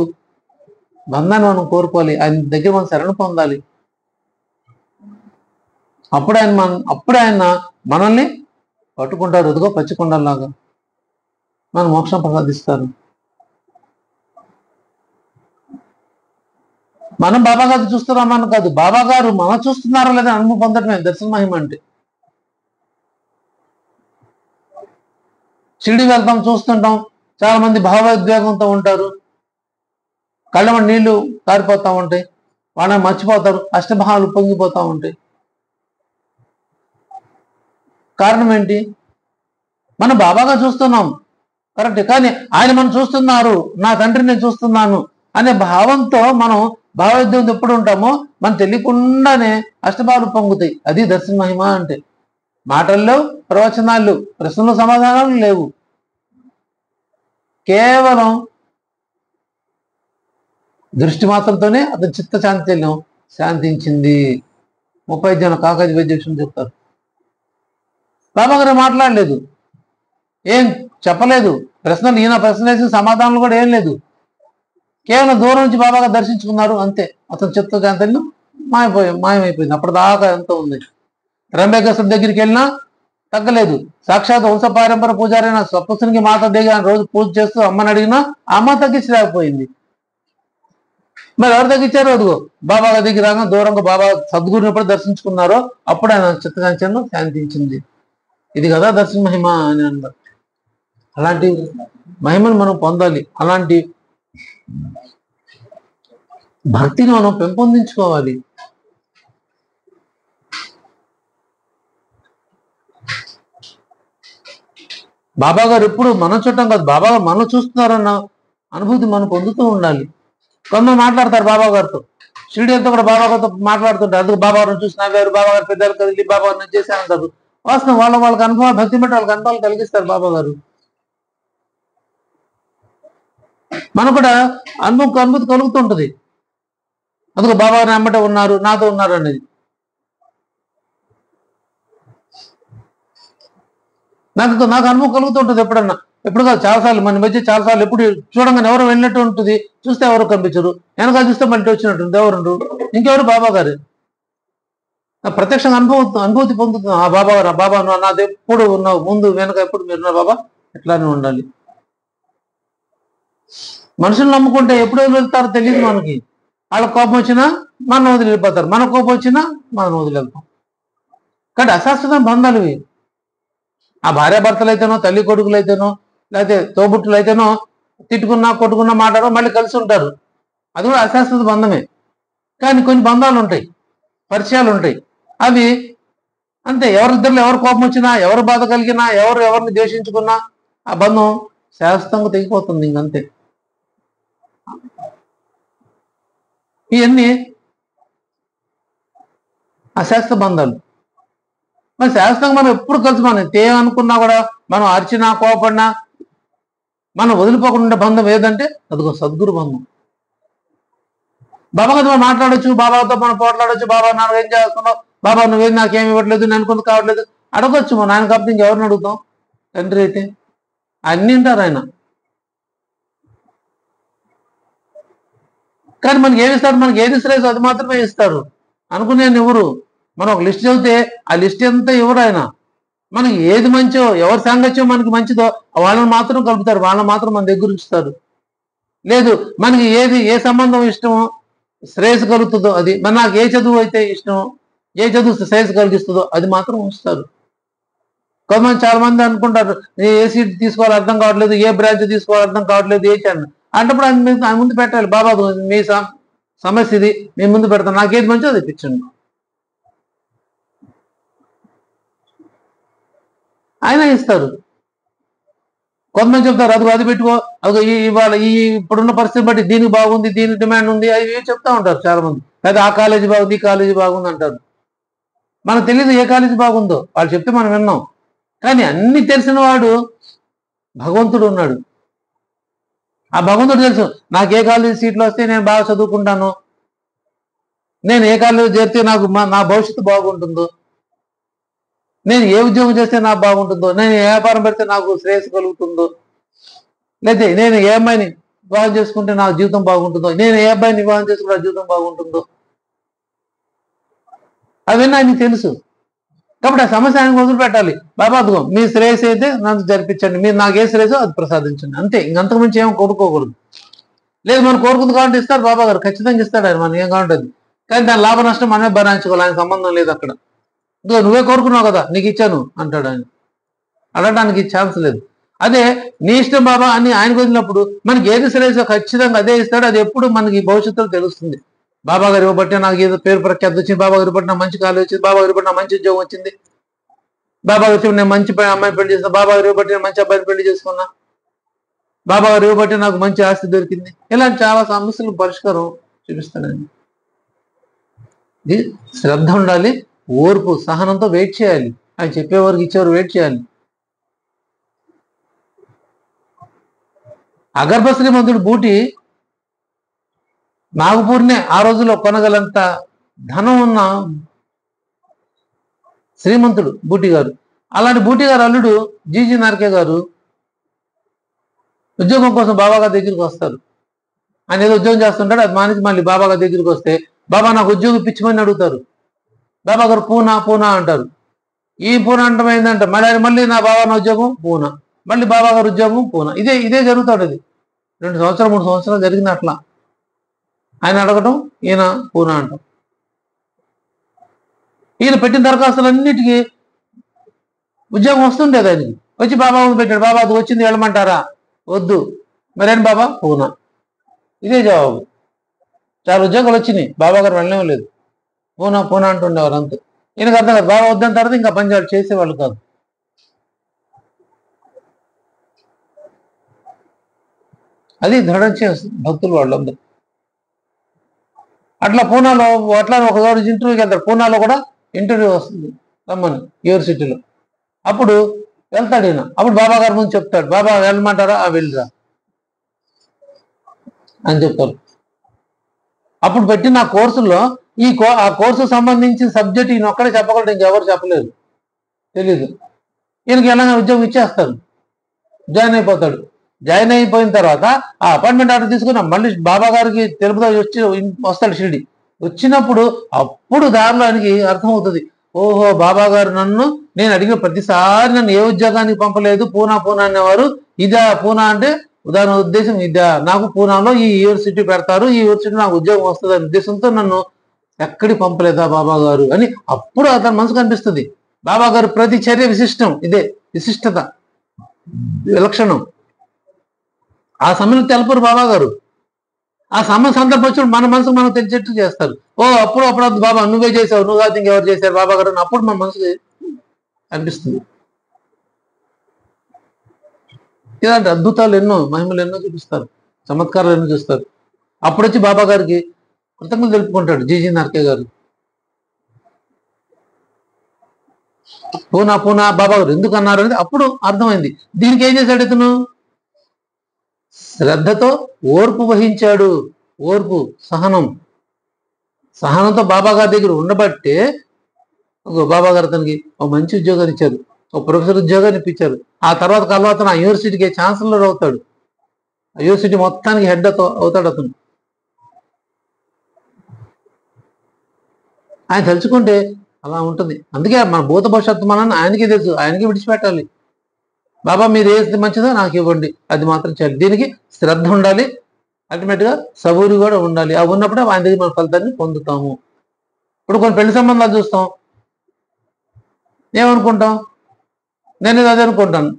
బంధాన్ని మనం కోరుకోవాలి, ఆయన దగ్గర మనం శరణ పొందాలి. అప్పుడే ఆయన మనల్ని పట్టుకుంటారు, ఎదుగో పచ్చికొండలాగా మన మోక్షం ప్రసాదిస్తారు. మనం బాబా గారు చూస్తున్నామని కాదు, బాబా గారు మనం చూస్తున్నారా లేదా అనుభవం పొందటమే దర్శన మహిమ అంటే. షిరిడి వెళ్తాం, చూస్తుంటాం, చాలా మంది భావోద్వేగంతో ఉంటారు, కళ్ళ నీళ్లు కారిపోతూ ఉంటాయి, వాళ్ళని మర్చిపోతారు, అష్టభావాలు పొంగిపోతూ ఉంటాయి. కారణం ఏంటి? మనం బాబాగా చూస్తున్నాం కరెక్ట్, కానీ ఆయన మనం చూస్తున్నారు, నా తండ్రిని నేను చూస్తున్నాను అనే భావంతో మనం భావోద్వేగం ఎప్పుడు ఉంటామో మనం తెలియకుండానే అష్టభావాలు పొంగుతాయి. అది దర్శన మహిమ అంటే. మాటల్లో ప్రవచనాలు, ప్రశ్నలు, సమాధానాలు లేవు, కేవలం దృష్టి మాత్రంతోనే అతని చిత్త చాంచల్యం శాంతించింది. 35 జన కాకాజీ వైద్యక్షులు చెప్తారు. బాబా గారు మాట్లాడలేదు, ఏం చెప్పలేదు, ప్రశ్నలు ఈయన ప్రశ్న వేసిన సమాధానాలు కూడా ఏం లేదు, కేవలం దూరం నుంచి బాబాగా దర్శించుకున్నారు అంతే. అతను చిత్త చాంచల్యం మాయమైపోయింది. అప్పటిదాకా ఎంత ఉంది. త్రంబకేశ్వర దగ్గరికి వెళ్ళినా తగ్గలేదు. సాక్షాత్ వంశ పారంపర పూజారైన స్వప్నసునికి మాత దగ్గర రోజు పూజ చేస్తూ అమ్మని అడిగినా అమ్మ తగ్గించలేకపోయింది. మరి ఎవరు తగ్గించారో అదిగో బాబా దగ్గర రాగా దూరంగా బాబా సద్గురుని ఎప్పుడు దర్శించుకున్నారో అప్పుడు ఆయన చిత్తకాంచను శాంతించింది. ఇది కదా దర్శన మహిమ అని అన్నారు. అలాంటి మహిమను మనం పొందాలి, అలాంటి భక్తిని మనం పెంపొందించుకోవాలి. బాబా గారు ఎప్పుడు మనం చూడటం కాదు, బాబా గారు మనం చూస్తున్నారన్న అనుభూతి మనం పొందుతూ ఉండాలి. కొంతమంది మాట్లాడతారు బాబా గారితో, షిరిడి అంతా కూడా బాబా గారితో మాట్లాడుతుంటారు, అందుకు బాబా గారిని చూసి నవ్వారు, బాబా గారు పెద్దలు కదిలి బాబా గారిని చేశానంటారు. వాస్తవం వాళ్ళకి అనుభవం, భక్తి బట్టి వాళ్ళకి అనుభవాలు కలిగిస్తారు బాబా గారు. మనకు కూడా అనుభూతి కలుగుతుంటది, అందుకు బాబా గారిని అమ్మటే ఉన్నారు, నాతో ఉన్నారు అనేది. నాకు అనుభవం కలుగుతుంటుంది ఎప్పుడు కాదు, చాలాసార్లు మన మధ్య చాలాసార్లు. ఎప్పుడు చూడంగానే ఎవరు వెళ్ళినట్టు ఉంటుంది, చూస్తే ఎవరు కనిపించరు, వెనకాల చూస్తే మళ్ళీ వచ్చినట్టుంది, ఎవరు ఇంకెవరు బాబా గారు. ప్రత్యక్షంగా అనుభూతి పొందుతుంది. ఆ బాబా గారు, బాబా నాది ఎప్పుడు ఉన్నావు, ముందు వెనక ఎప్పుడు మీరున్నారు బాబా, ఎట్లానే ఉండాలి. మనుషులు నమ్ముకుంటే ఎప్పుడు వెళ్తారో తెలియదు మనకి. వాళ్ళకి కోపం వచ్చినా మనం వదిలి వెళ్ళిపోతారు, మన కోపం వచ్చినా మనం వదిలి వెళ్తాం. కానీ అశాశ్వత బంధాలు ఇవి. ఆ భార్యాభర్తలు అయితేనో, తల్లి కొడుకులు అయితేనో, లేకపోతే తోబుట్టులు అయితేనో తిట్టుకున్నా కొట్టుకున్నా మాట్లాడో మళ్ళీ కలిసి ఉంటారు, అది కూడా అశాశ్వత బంధమే. కానీ కొన్ని బంధాలు ఉంటాయి, పరిచయాలు ఉంటాయి, అవి అంతే. ఎవరిద్దరిలో ఎవరు కోపం వచ్చినా, ఎవరు బాధ కలిగినా, ఎవరిని ద్వేషించుకున్నా ఆ బంధం శాశ్వతంగా తెగిపోతుంది, ఇంకంతే. ఇవన్నీ అశాశ్వత బంధాలు. మరి శాశ్వతంగా మనం ఎప్పుడు కలిసి మనం ఏమనుకున్నా కూడా, మనం అరిచినా కోపడినా మనం వదిలిపోకుండా బంధం ఏదంటే అదిగో సద్గురు బంధం. బాబాతో మనం మాట్లాడచ్చు, బాబాతో మనం పోట్లాడచ్చు, బాబా నాకు ఏం చేస్తున్నావు, బాబా నువ్వేం నాకేమి ఇవ్వట్లేదు, నేను అనుకుంది కావట్లేదు అడగొచ్చు. మన ఆయన కాబట్టి ఇంకెవరిని అడుగుతాం, తండ్రి అయితే అన్ని వింటారు ఆయన. కానీ మనకి ఏమి ఇస్తాడు, మనకి ఏది శ్రేయస్ అది మాత్రమే ఇస్తాడు అనుకునే ఎవరు. మనం ఒక లిస్ట్ చదివితే ఆ లిస్ట్ అంతా ఎవరు ఆయన, మనకి ఏది మంచో, ఎవరి సాంగత్యం మనకి మంచిదో వాళ్ళని మాత్రం కలుపుతారు, వాళ్ళని మాత్రం మన దగ్గర ఉంచుతారు. లేదు మనకి ఏ సంబంధం ఇష్టమో, శ్రేయస్సు కలుగుతుందో అది, మరి నాకు ఏ చదువు అయితే ఇష్టమో, ఏ చదువు శ్రేయస్సు కలిగిస్తుందో అది మాత్రం ఉంచుతారు. కొంతమంది చాలా మంది అనుకుంటారు ఏ సీట్ తీసుకోవాలి అర్థం కావట్లేదు, ఏ బ్రాంచ్ తీసుకోవాలి అర్థం కావట్లేదు, ఏ ఛానల్ అంటప్పుడు ఆయన ముందు పెట్టాలి, బాబా మీ సమస్య ఇది మీ ముందు పెడతాను, నాకేది మంచిదో అది ఇప్పించండి. ఆయన ఇస్తారు. కొంతమంది చెప్తారు అది పెట్టుకో, అది ఇవాళ ఇప్పుడున్న పరిస్థితి బట్టి దీనికి బాగుంది, దీనికి డిమాండ్ ఉంది, అది చెప్తా ఉంటారు చాలా మంది. లేదా ఆ కాలేజీ బాగుంది, ఈ కాలేజీ బాగుంది అంటారు. మనకు తెలియదు ఏ కాలేజీ బాగుందో, వాళ్ళు చెప్తే మనం విన్నాం. కానీ అన్ని తెలిసిన వాడు భగవంతుడు ఉన్నాడు. ఆ భగవంతుడు తెలుసు నాకు ఏ కాలేజీ సీట్లు వస్తే నేను బాగా చదువుకుంటాను, నేను ఏ కాలేజీ చేరితే నాకు నా భవిష్యత్తు బాగుంటుందో, నేను ఏ ఉద్యోగం చేస్తే నాకు బాగుంటుందో, నేను ఏ వ్యాపారం పెడితే నాకు శ్రేయస్సు కలుగుతుందో, లేకపోతే నేను ఏ అమ్మాయిని వివాహం చేసుకుంటే నా జీవితం బాగుంటుందో, నేను ఏ అబ్బాయిని వివాహం చేసుకుంటే నా జీవితం బాగుంటుందో, అవన్నీ ఆయనకి తెలుసు. కాబట్టి ఆ సమస్య ఆయనకు వదిలిపెట్టాలి. బాబా అదిగో మీ శ్రేయస్సు అయితే నన్ను జరిపించండి, మీరు నాకు ఏ శ్రేయస్సో అది ప్రసాదించండి, అంతే. ఇంకంతకు మించి ఏం కోరుకోకూడదు. లేదు మనం కోరుకుంది కాబట్టి ఇస్తారు బాబా గారు, ఖచ్చితంగా ఇస్తాడు ఆయన, మనం ఏం కావాలంటే. కానీ దాని లాభ నష్టం మనమే భరాయించుకోవాలి, ఆయన సంబంధం లేదు అక్కడ. ఇదిగో నువ్వే కోరుకున్నావు కదా, నీకు ఇచ్చాను అంటాడు ఆయన. అడగడానికి ఛాన్స్ లేదు. అదే నీ ఇష్టం బాబా అని ఆయనకు వదిలినప్పుడు మనకి ఏది శ్రేయస్సో ఖచ్చితంగా అదే ఇస్తాడు. అది ఎప్పుడు మనకి భవిష్యత్తులో తెలుస్తుంది. బాబా గారు ఇవ్వబట్టి నాకు ఏదో పేరు ప్రఖ్యాతి వచ్చింది, బాబా గారు ఇవ్వబట్టి నాకు మంచి కాలేజ్ వచ్చింది, బాబా గారు ఇవ్వబట్టి నాకు మంచి ఉద్యోగం వచ్చింది, బాబా గారు నేను మంచి అమ్మాయిని పెళ్లి చేసిన, బాబా గారు ఇవ్వబట్టి నేను మంచి అబ్బాయిని పెళ్లి చేసుకున్నా, బాబా గారు ఇవ్వబట్టి నాకు మంచి ఆస్తి దొరికింది. ఇలాంటి చాలా సమస్యలు పరిష్కారం చూపిస్తానండి. ఇది శ్రద్ధ ఉండాలి, ఓర్పు సహనంతో వెయిట్ చేయాలి. ఆయన చెప్పేవారికి ఇచ్చేవారు వెయిట్ చేయాలి. అగర్భ శ్రీమంతుడు బూటి నాగపూర్నే ఆ రోజుల్లో కొనగలంత ధనం ఉన్న శ్రీమంతుడు బూటి గారు. అలాంటి బూటి గారు అల్లుడు జీజీ నార్కే గారు ఉద్యోగం కోసం బాబాగారి దగ్గరికి వస్తారు. ఆయన ఏదో ఉద్యోగం చేస్తుంటాడు, అది మానేసి మళ్ళీ బాబాగారి దగ్గరికి వస్తే, బాబా నాకు ఉద్యోగం ఇప్పించమని అడుగుతారు. బాబా గారు పూనా పూనా అంటారు. ఈ పూనా అంటం ఏంటంటే మళ్ళీ నా బాబా నా ఉద్యోగం పూనా, మళ్ళీ బాబా గారు ఉద్యోగం పూనా, ఇదే జరుగుతాడు. అది 2 సంవత్సరాలు 3 సంవత్సరాలు జరిగింది అట్లా. ఆయన అడగటం, ఈయన పూనా అంటాం. ఈయన పెట్టిన దరఖాస్తులన్నిటికీ ఉద్యోగం వస్తుండేది ఆయనకి. వచ్చి బాబా పెట్టాడు, బాబా అది వచ్చింది వెళ్ళమంటారా, వద్దు, మరేం బాబా పూనా, ఇదే జవాబు. చాలా ఉద్యోగాలు వచ్చినాయి, బాబా గారు వెళ్ళడం లేదు, పూనా పూనా అంటుండేవారు అంతే. ఈయనకు అర్థం కాదు, బాబా వద్దని తర్వాత ఇంకా పని చేసేవాళ్ళు కాదు. అది దృఢం భక్తులు వాళ్ళందరూ. అట్లా పూనాలో అట్లా ఒకసారి ఇంటర్వ్యూకి వెళ్తాడు. పూనాలో కూడా ఇంటర్వ్యూ వస్తుంది రమ్మని యూనివర్సిటీలో. అప్పుడు వెళ్తాడు ఈయన. అప్పుడు బాబా గారి ముందు చెప్తాడు, బాబా వెళ్ళమంటారా, వెళ్ళిరా అని చెప్తారు. అప్పుడు పెట్టిన ఆ కోర్సుల్లో ఆ కోర్సు సంబంధించిన సబ్జెక్ట్ ఈయన ఒక్కడే చెప్పగలడు, ఇంకెవరు చెప్పలేదు, తెలీదు. ఈయనకి ఎలా ఉద్యోగం ఇచ్చేస్తారు, జాయిన్ అయిపోతాడు. జాయిన్ అయిపోయిన తర్వాత ఆ అపాయింట్మెంట్ ఆర్డర్ తీసుకుని మళ్ళీ బాబా గారికి తిరుపతి వస్తాడు షిరిడి. వచ్చినప్పుడు అప్పుడు దారిలో ఆయనకి అర్థమవుతుంది, ఓహో బాబా గారు నేను అడిగిన ప్రతిసారి నన్ను ఏ ఉద్యోగానికి పంపలేదు, పూనా పూనా అనేవారు, ఇదా పూనా అంటే ఉదాహరణ ఉద్దేశం ఇదా, నాకు పూనాలో ఈ యూనివర్సిటీ పెడతారు, ఈ యూనివర్సిటీ నాకు ఉద్యోగం వస్తుంది అనే ఉద్దేశంతో నన్ను ఎక్కడికి పంపలేదా బాబా గారు అని అప్పుడు అతని మనసు కనిపిస్తుంది. బాబా గారు ప్రతి చర్య విశిష్టం, ఇదే విశిష్టత, విలక్షణం. ఆ సమయంలో తెలపరు బాబా గారు. ఆ సందర్భం వచ్చినప్పుడు మన మనసు మనం తెలిసేట్టు చేస్తారు. అప్పుడు బాబా నువ్వే చేసావు, నువ్వు కాదు ఇంకెవరు చేశారు బాబా గారు అని అప్పుడు మన మనసు అనిపిస్తుంది. ఇలాంటి అద్భుతాలు ఎన్నో, మహిమలు ఎన్నో చూపిస్తారు, చమత్కారాలు ఎన్నో చూస్తారు. అప్పుడు వచ్చి బాబా గారికి కృతజ్ఞతలు తెలుపుకుంటాడు జీజీ నార్కే గారు. పూనా పూనా బాబా గారు ఎందుకు అన్నారు అనేది అప్పుడు అర్థమైంది. దీనికి ఏం చేశాడు ఇతను, శ్రద్ధతో ఓర్పు వహించాడు. ఓర్పు, సహనంతో బాబా గారి దగ్గర ఉండబట్టే బాబా గారు అతనికి ఒక మంచి ఉద్యోగాన్ని ఇచ్చారు, ఒక ప్రొఫెసర్ ఉద్యోగాన్ని ఇప్పించారు. ఆ తర్వాత ఆ యూనివర్సిటీకి ఛాన్సలర్ అవుతాడు, ఆ యూనివర్సిటీ మొత్తానికి హెడ్ అవుతాడు అతను. ఆయన తలుచుకుంటే అలా ఉంటుంది. అందుకే మన భూత భవిష్యత్తు మనల్ని ఆయనకే తెలుసు, ఆయనకి విడిచిపెట్టాలి. బాబా మీరు ఏది మంచిదో నాకు ఇవ్వండి, అది మాత్రం చేయాలి. దీనికి శ్రద్ధ ఉండాలి, అల్టిమేట్గా సబూరి కూడా ఉండాలి. అవి ఉన్నప్పుడే ఆయన దగ్గర మన ఫలితాన్ని పొందుతాము. ఇప్పుడు కొన్ని పెళ్లి సంబంధాలు చూస్తాం, ఏమనుకుంటాం, నేను అదే అనుకుంటాను,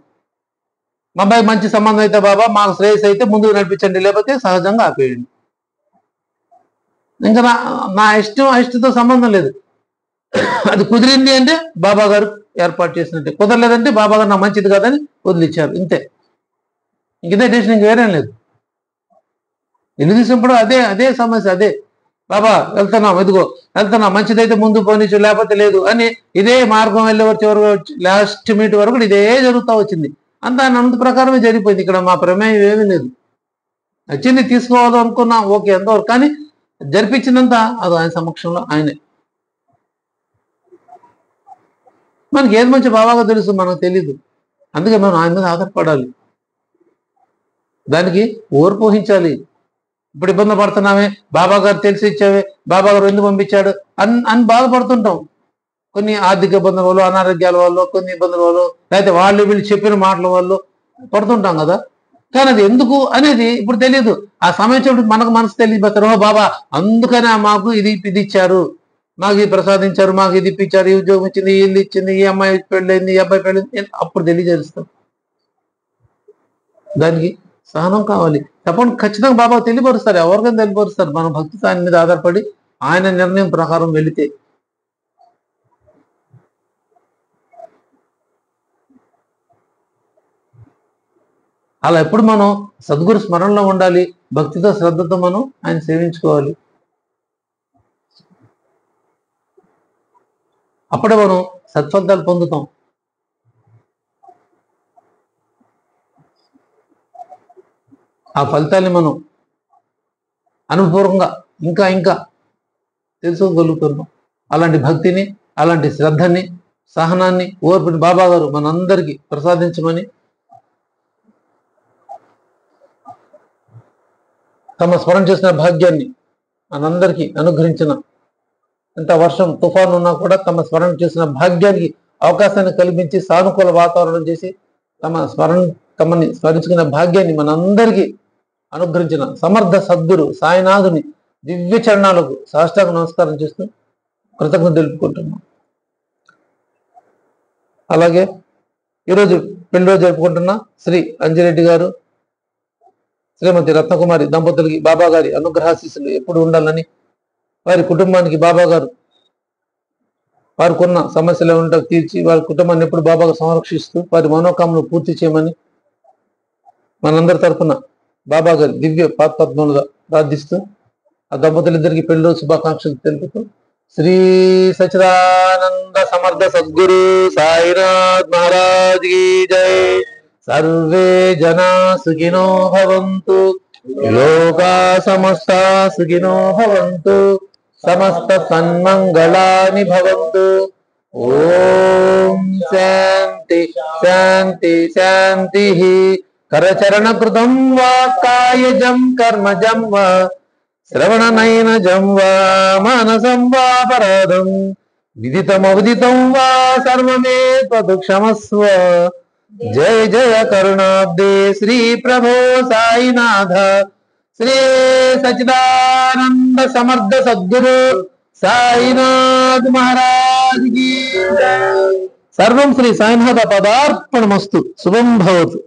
మా అబ్బాయి మంచి సంబంధం అయితే బాబా మాకు శ్రేయస్ అయితే ముందుకు నడిపించండి, లేకపోతే సహజంగా ఆపేయండి. ఇంకా నా ఇష్టంతో సంబంధం లేదు. అది కుదిరింది అంటే బాబా గారు ఏర్పాటు చేసినట్టే, కుదరలేదంటే బాబా గారు నా మంచిది కాదని వదిలిచ్చారు, ఇంతే. ఇంకదే డెసిషన్, ఇంక వేరేం లేదు. ఎన్ని తీసినప్పుడు అదే సమస్య, అదే బాబా వెళ్తున్నాం, ఇదిగో వెళ్తున్నాం, మంచిదైతే ముందు పోనిచ్చు, లేకపోతే లేదు అని ఇదే మార్గం వెళ్ళే చివరి లాస్ట్ మీట్ వరకు ఇదే జరుగుతూ వచ్చింది. అంతా అంత ప్రకారమే జరిగిపోయింది. ఇక్కడ మా ప్రమేయం ఏమీ లేదు. నచ్చింది తీసుకోవాలి అనుకున్నాం, ఓకే ఎంతవరకు, కానీ జరిపించినంత అది ఆయన సమక్షంలో ఆయనే. మనకి ఏది మంచి బాబాగా తెలుసు, మనకు తెలీదు. అందుకే మనం ఆయన మీద ఆధారపడాలి, దానికి ఓర్పు వహించాలి. ఇప్పుడు ఇబ్బంది పడుతున్నామే, బాబా గారు తెలిసి ఇచ్చావే, బాబా గారు ఎందుకు పంపించాడు అని బాధపడుతుంటాం. కొన్ని ఆర్థిక ఇబ్బందుల వల్ల, అనారోగ్యాల వల్ల, కొన్ని ఇబ్బందుల వల్ల, లేకపోతే వాళ్ళు వీళ్ళు చెప్పిన మాటల వల్ల పడుతుంటాం కదా. కానీ అది ఎందుకు అనేది ఇప్పుడు తెలియదు. ఆ సమయం చెప్పి మనకు మనసు తెలియబోతారు, బాబా అందుకనే మాకు ఇది ఇచ్చారు, మాకు ఇది ప్రసాదించారు, మాకు ఇది ఇప్పించారు, ఈ ఉద్యోగం ఇచ్చింది, ఈ ఇల్లు ఇచ్చింది, ఈ అమ్మాయి పెళ్ళైంది, ఈ అబ్బాయి పెళ్ళైంది, అప్పుడు తెలియజేస్తాం. దానికి సహనం కావాలి. తప్పకుండా ఖచ్చితంగా బాబా తెలియపరుస్తారు, ఎవరికైనా తెలియపరుస్తారు. మనం భక్తి ఆయన మీద ఆధారపడి ఆయన నిర్ణయం ప్రకారం వెళితే. అలా ఎప్పుడు మనం సద్గురు స్మరణలో ఉండాలి, భక్తితో శ్రద్ధతో మనం ఆయన సేవించుకోవాలి. అప్పుడే మనం సత్ఫలితాలు పొందుతాం. ఆ ఫలితాన్ని మనం అనుభవపూర్వకంగా ఇంకా ఇంకా తెలుసుకోగలుగుతున్నాం. అలాంటి భక్తిని, అలాంటి శ్రద్ధని, సహనాన్ని, ఓర్పుని బాబా గారు మనందరికీ ప్రసాదించమని, తమ స్మరణ చేసిన భాగ్యాన్ని మనందరికీ అనుగ్రహించిన, ఎంత వర్షం తుఫాను ఉన్నా కూడా తమ స్మరణ చేసిన భాగ్యానికి అవకాశాన్ని కల్పించి సానుకూల వాతావరణం చేసి తమని స్మరించుకున్న భాగ్యాన్ని మనందరికీ అనుగ్రహించిన సమర్థ సద్గురు సాయినాథుని దివ్య చరణాలకు సాష్టాంగ నమస్కారం చేస్తూ కృతజ్ఞత తెలుపుకుంటున్నాం. అలాగే ఈరోజు పెళ్లి రోజు జరుపుకుంటున్న శ్రీ అంజిరెడ్డి గారు, శ్రీమతి రత్నకుమారి దంపతులకి బాబా గారి అనుగ్రహాశీస్సులు ఎప్పుడు ఉండాలని, వారి కుటుంబానికి బాబా గారు వారికున్న సమస్యలు ఏమంటే తీర్చి వారి కుటుంబాన్ని ఎప్పుడు బాబా గారు సంరక్షిస్తూ వారి మనోకామను పూర్తి చేయమని మనందరి తరఫున బాబా గారి దివ్య పాదపద్మలుగా ప్రార్థిస్తూ ఆ దంపతులిద్దరికి పెళ్లి రోజు శుభాకాంక్షలు తెలుపుతూ శ్రీ సచిదానంద సమర్థ సద్గురు సాయినాథ్ మహారాజ్ की जय। सर्वे जना सुखिनो भवन्तु, लोका समस्ता सुखिनो भवन्तु, समस्त सन्मंगलानि भवन्तु। ओम शांति शांति शांति। करचरण कृतं वा कायजं कर्मजं वा श्रवणनयनजं वा मानसं वा अपराधं विदितमविदितं वा सर्वमेतत् क्षमस्व। जय जय करुणाब्दे श्री प्रभो साईनाथ, श्री सच्चिदानंद समर्थ सद्गुरु साईनाथ महाराज की जय। सर्वं श्री साईनाथ पदार्पणमस्तु। शुभं भवतु।